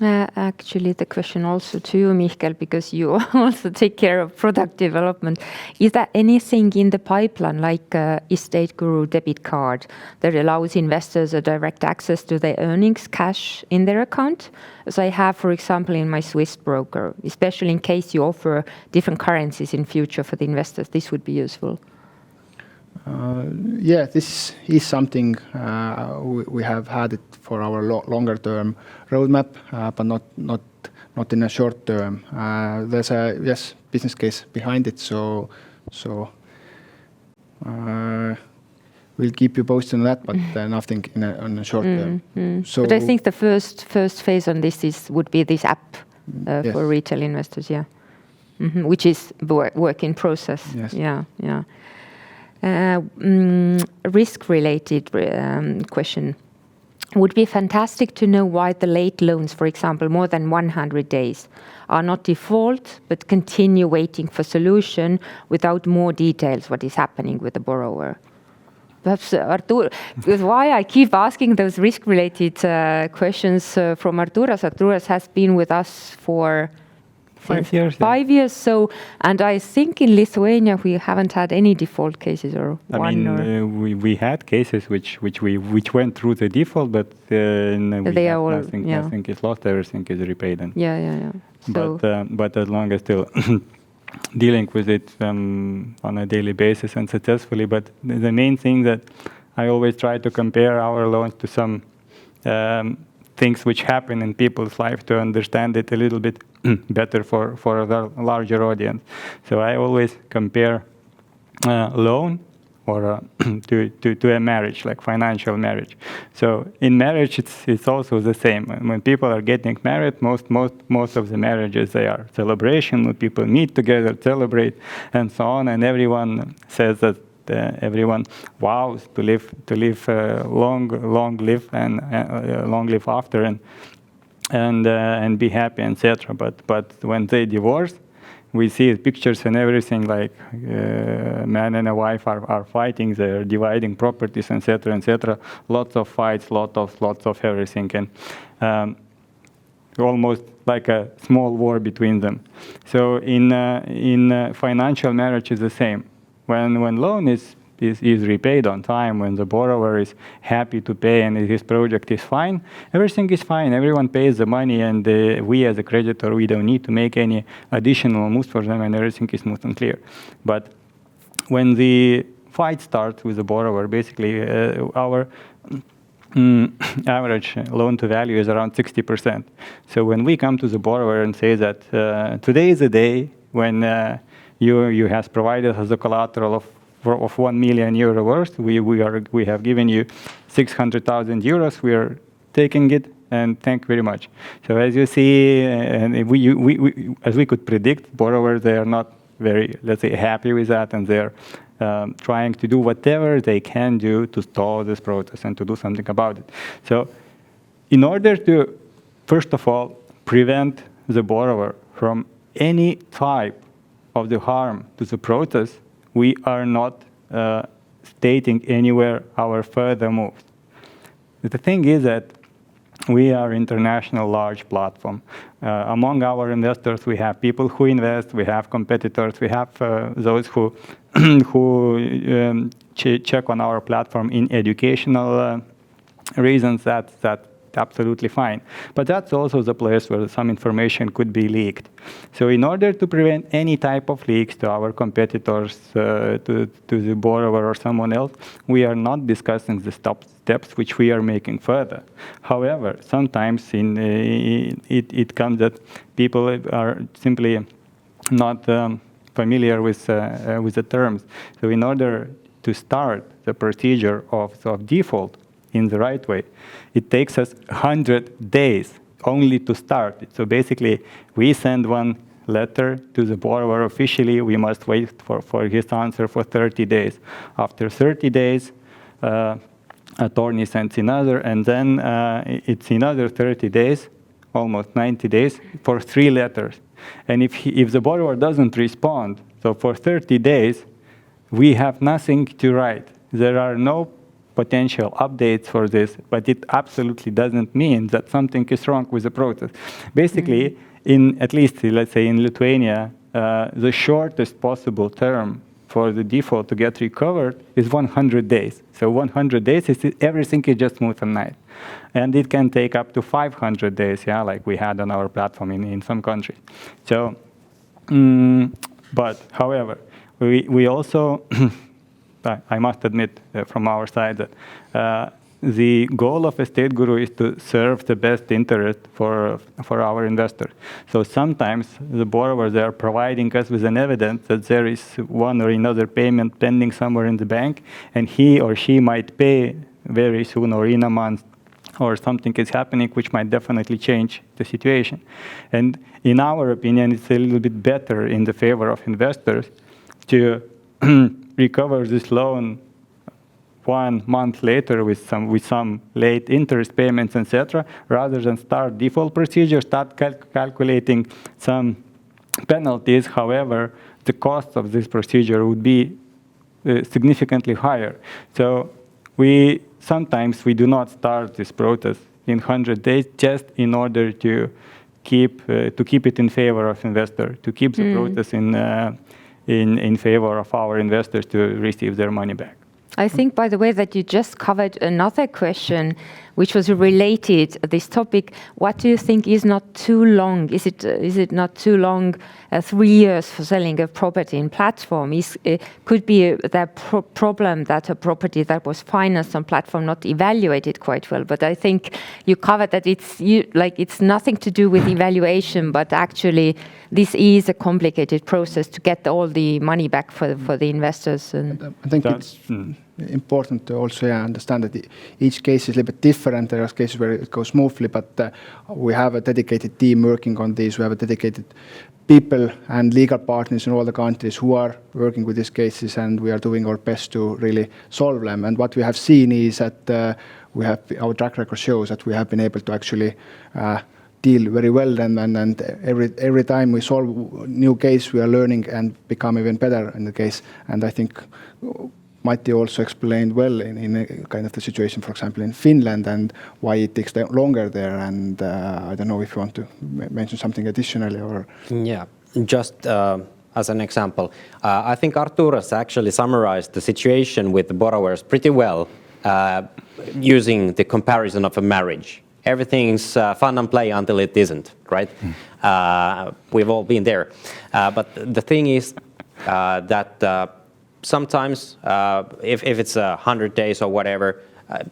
Actually, the question also to you, Michael, because you also take care of product development. Is there anything in the pipeline, like Estateguru debit card, that allows investors a direct access to their earnings cash in their account? As I have, for example, in my Swiss broker, especially in case you offer different currencies in future for the investors, this would be useful. Yeah, this is something we have had it for our longer term roadmap, but not in a short term. There's a business case behind it, so we'll keep you posted on that, but nothing on a short term. So, but I think the first phase on this would be this app for retail investors, which is work in process. Yes. Yeah. Risk-related question. Would be fantastic to know why the late loans, for example, more than 100 days, are not default, but continue waiting for solution without more details what is happening with the borrower. Perhaps Arturo, because why I keep asking those risk-related questions from Arturas. Arturas has been with us for 5 years. 5 years. So, and I think in Lithuania we haven't had any default cases or we had cases which went through the default, but nothing is lost. Everything is repaid. And So, but as long as still dealing with it on a daily basis and successfully. But the main thing that I always try to compare our loans to some things which happen in people's life to understand it a little bit better for a larger audience. So I always compare loan or to a marriage, like financial marriage. So in marriage, it's also the same. When people are getting married, most of the marriages, they are celebration, when people meet together, celebrate, and so on. And everyone says that everyone vows to live long live and long live after and be happy, etc. But when they divorce, we see pictures and everything like man and a wife are fighting, they're dividing properties, etc., etc. Lots of fights, lots of everything, and almost like a small war between them. So in financial marriage is the same. When loan is is repaid on time, when the borrower is happy to pay and his project is fine, everything is fine. Everyone pays the money, and we as a creditor, we don't need to make any additional moves for them, and everything is smooth and clear. But when the fight starts with the borrower, basically our average loan to value is around 60%. So when we come to the borrower and say that today is the day when you have provided us a collateral of 1 million euro worth, we have given you 600,000 euros, we are taking it, and thank you very much. So as you see, and as we could predict, borrowers, they are not very, let's say, happy with that, and they're trying to do whatever they can do to stall this process and to do something about it. So in order to, first of all, prevent the borrower from any type of the harm to the process, we are not stating anywhere our further moves. The thing is that we are international large platform. Among our investors, we have people who invest, we have competitors, we have those who check on our platform in educational reasons. That's absolutely fine. But that's also the place where some information could be leaked. So in order to prevent any type of leaks to our competitors, to the borrower or someone else, we are not discussing the steps which we are making further. However, sometimes it comes that people are simply not familiar with the terms. So in order to start the procedure of default in the right way, it takes us 100 days only to start it. So basically, we send one letter to the borrower officially. We must wait for his answer for 30 days. After 30 days, attorney sends another, and then it's another 30 days, almost 90 days, for 3 letters. And if the borrower doesn't respond, so for 30 days, we have nothing to write. There are no potential updates for this, but it absolutely doesn't mean that something is wrong with the process. Basically, at least, let's say in Lithuania, the shortest possible term for the default to get recovered is 100 days. So 100 days, everything is just smooth and nice. And it can take up to 500 days, yeah, like we had on our platform in some countries. So, but however, we also, I must admit from our side that the goal of Estateguru is to serve the best interest for our investors. So sometimes the borrowers, they are providing us with an evidence that there is one or another payment pending somewhere in the bank, and he or she might pay very soon or in a month, or something is happening which might definitely change the situation. And in our opinion, it's a little bit better in the favor of investors to recover this loan 1 month later with some late interest payments, etc., rather than start default procedure, start calculating some penalties. However, the cost of this procedure would be significantly higher. So sometimes we do not start this process in 100 days just in order to keep it in favor of investor, to keep the process in favor of our investors to receive their money back. I think, by the way, that you just covered another question which was related to this topic. What do you think is not too long? Is it not too long, 3 years for selling a property in platform? Could be that problem that a property that was financed on platform not evaluated quite well. But I think you covered that it's nothing to do with evaluation, but actually this is a complicated process to get all the money back for the investors. And I think it's important to also understand that each case is a little bit different. There are cases where it goes smoothly, but we have a dedicated team working on this. We have a dedicated people and legal partners in all the countries who are working with these cases, and we are doing our best to really solve them. And what we have seen is that our track record shows that we have been able to actually deal very well, and every time we solve a new case, we are learning and become even better in the case. And I think Matti also explained well in a kind of the situation, for example, in Finland, and why it takes longer there. And I don't know if you want to mention something additionally or. Yeah, just as an example. I think Artturas actually summarized the situation with the borrowers pretty well using the comparison of a marriage. Everything's fun and play until it isn't, right? We've all been there. But the thing is that sometimes, if it's 100 days or whatever,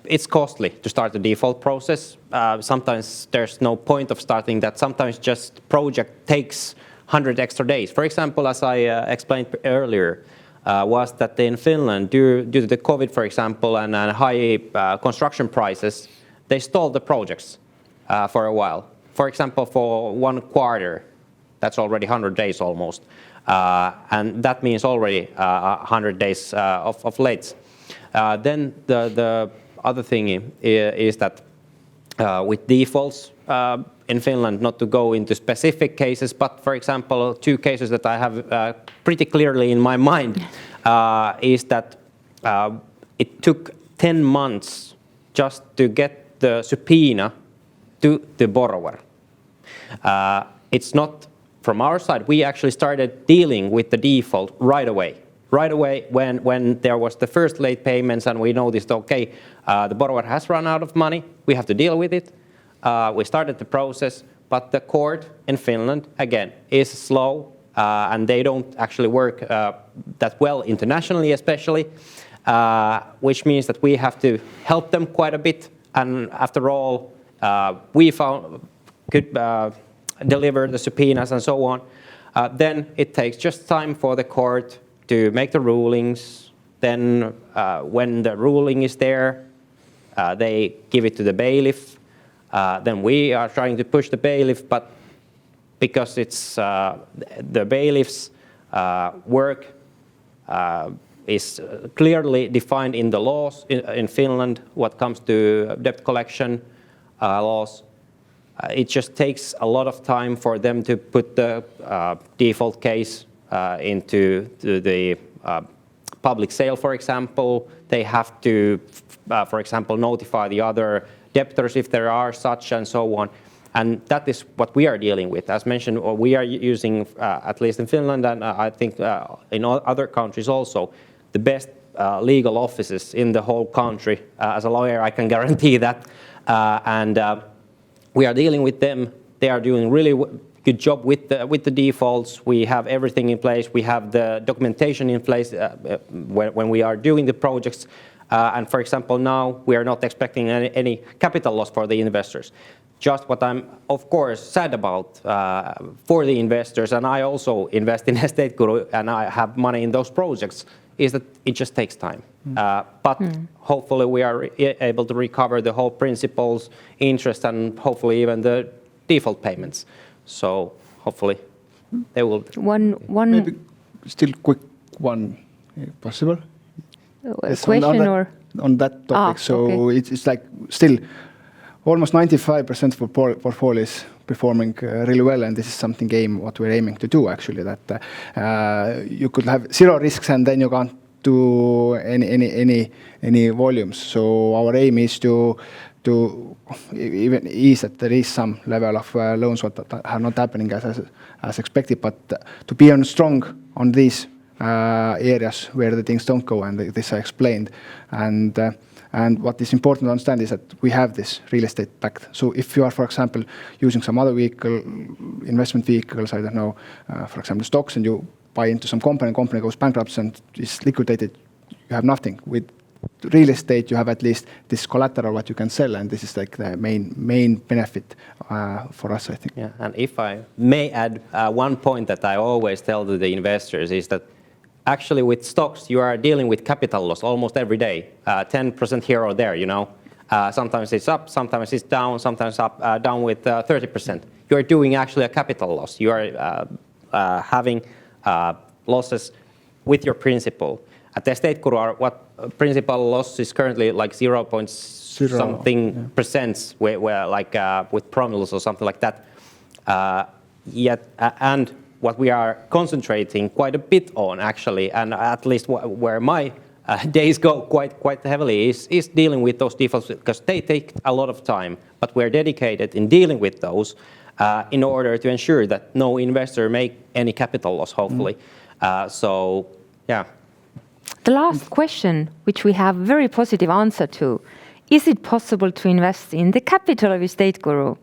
it's costly to start the default process. Sometimes there's no point of starting that. Sometimes just project takes 100 extra days. For example, as I explained earlier, was that in Finland, due to the COVID, for example, and high construction prices, they stalled the projects for a while. For example, for 1 quarter, that's already 100 days almost. And that means already 100 days of late. Then the other thing is that with defaults in Finland, not to go into specific cases, but for example, 2 cases that I have pretty clearly in my mind is that it took 10 months just to get the subpoena to the borrower. It's not from our side. We actually started dealing with the default right away. Right away when there was the first late payments and we noticed, okay, the borrower has run out of money, we have to deal with it. We started the process, but the court in Finland, again, is slow and they don't actually work that well internationally especially, which means that we have to help them quite a bit. And after all, we could deliver the subpoenas and so on. Then it takes just time for the court to make the rulings. Then when the ruling is there, they give it to the bailiff. Then we are trying to push the bailiff, but because it's the bailiff's work is clearly defined in the laws in Finland what comes to debt collection laws. It just takes a lot of time for them to put the default case into the public sale, for example. They have to, for example, notify the other debtors if there are such and so on. And that is what we are dealing with. As mentioned, we are using, at least in Finland and I think in other countries also, the best legal offices in the whole country. As a lawyer, I can guarantee that. And we are dealing with them. They are doing really good job with the defaults. We have everything in place. We have the documentation in place when we are doing the projects. And for example, now we are not expecting any capital loss for the investors. Just what I'm, of course, sad about for the investors, and I also invest in Estateguru and I have money in those projects, is that it just takes time. But hopefully we are able to recover the whole principals, interest, and hopefully even the default payments. So hopefully they will. One Maybe still quick one, possible? Question on that topic. So okay. it's like still almost 95% for portfolio is performing really well, and this is something what we're aiming to do actually. That you could have 0 risks and then you can't do any volumes. So our aim is to even ease that there is some level of loans what are not happening as expected, but to be strong on these areas where the things don't go, and this I explained. And what is important to understand is that we have this real estate backed. So if you are, for example, using some other investment vehicles, I don't know, for example, stocks, and you buy into some company goes bankrupt and is liquidated, you have nothing. With real estate, you have at least this collateral what you can sell, and this is like the main benefit for us, I think. Yeah, and if I may add one point that I always tell to the investors is that actually with stocks, you are dealing with capital loss almost every day, 10% here or there, you know. Sometimes it's up, sometimes it's down, sometimes up, down with 30%. You are doing actually a capital loss. You are having losses with your principal. At Estateguru, what principal loss is currently like 0. something percent, where like with promilles or something like that. And what we are concentrating quite a bit on actually, and at least where my days go quite heavily is dealing with those defaults, because they take a lot of time, but we're dedicated in dealing with those in order to ensure that no investor make any capital loss, hopefully. So, yeah. The last question, which we have very positive answer to, is it possible to invest in the capital of Estateguru?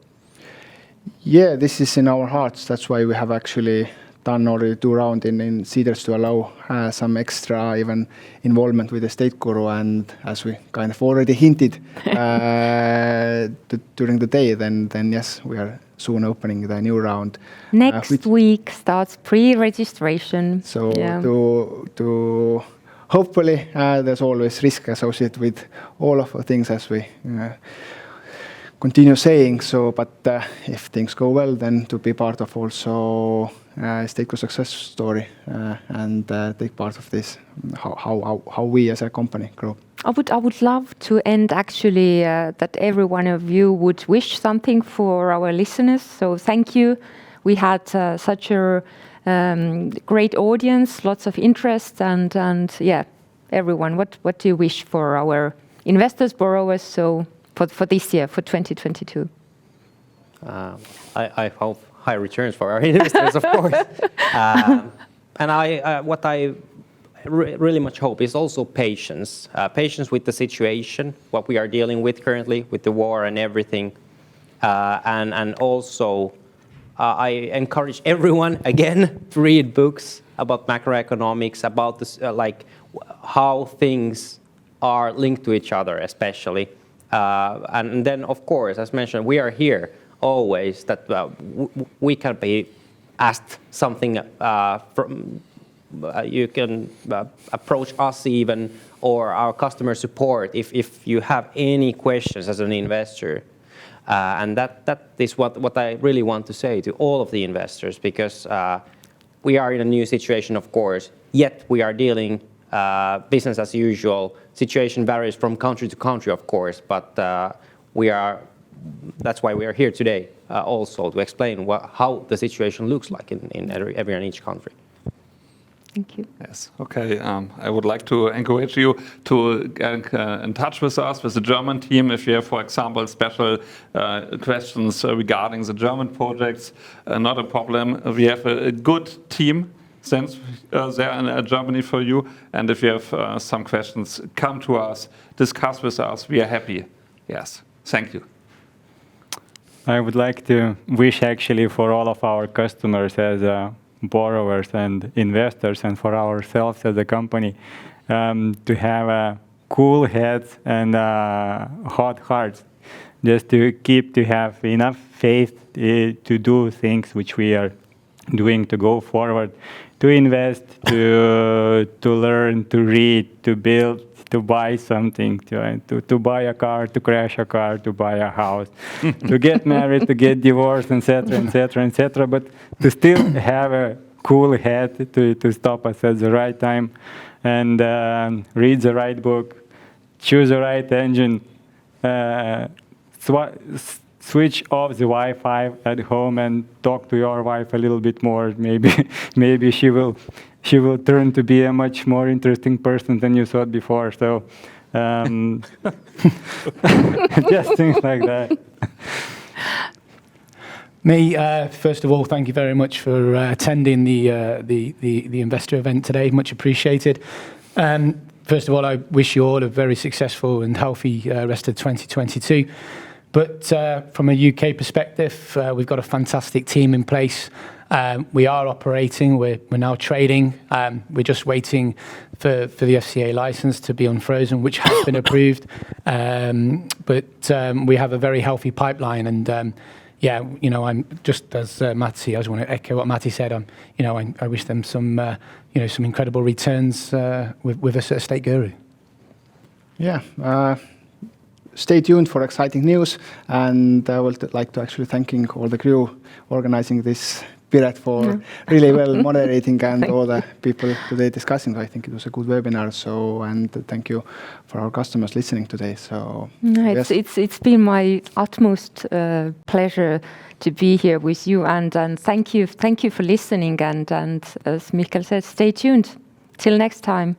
Yeah, this is in our hearts. That's why we have actually done already 2 rounds in Cedars to allow some extra even involvement with Estateguru. And as we kind of already hinted during the day, then yes, we are soon opening the new round. Next week starts pre-registration. So to hopefully there's always risk associated with all of the things as we continue saying. So, but if things go well, then to be part of also Estateguru success story and take part of this, how we as a company grow. I would love to end actually that every one of you would wish something for our listeners. So thank you. We had such a great audience, lots of interest, and yeah, everyone. What do you wish for our investors, borrowers? So for this year, for 2022. I hope high returns for our investors, of course. And what I really much hope is also patience. Patience with the situation, what we are dealing with currently, with the war and everything. And also, I encourage everyone, again, to read books about macroeconomics, about this, like how things are linked to each other, especially. And then, of course, as mentioned, we are here always that we can be asked something from. You can approach us even, or our customer support if you have any questions as an investor. And that is what I really want to say to all of the investors, because we are in a new situation, of course, yet we are dealing business as usual. Situation varies from country to country, of course, but that's why we are here today also to explain how the situation looks like in every and each country. Thank you. Yes. Okay. I would like to encourage you to get in touch with us, with the German team, if you have, for example, special questions regarding the German projects. Not a problem. We have a good team since there in Germany for you. And if you have some questions, come to us, discuss with us. We are happy. Yes. Thank you. I would like to wish actually for all of our customers as borrowers and investors, and for ourselves as a company, to have cool heads and hot hearts, just to have enough faith to do things which we are doing, to go forward, to invest, to learn, to read, to build, to buy something, to buy a car, to crash a car, to buy a house, to get married, to get divorced, etc., etc., etc. But to still have a cool head to stop us at the right time and read the right book, choose the right engine, switch off the Wi-Fi at home and talk to your wife a little bit more. Maybe she will turn to be a much more interesting person than you thought before. So just things like that. First of all, thank you very much for attending the investor event today. Much appreciated. First of all, I wish you all a very successful and healthy rest of 2022. But from a UK perspective, we've got a fantastic team in place. We are operating. We're now trading. We're just waiting for the FCA license to be unfrozen, which has been approved. But we have a very healthy pipeline, and yeah, I'm just as Matti. I just want to echo what Matti said. I wish them some incredible returns with us at Estateguru. Yeah. Stay tuned for exciting news, and I would like to actually thanking all the crew organizing this period for really well moderating and all the people today discussing. I think it was a good webinar. So, and thank you for our customers listening today. So yes. It's been my utmost pleasure to be here with you, and thank you for listening. And as Mikael said, stay tuned. Till next time.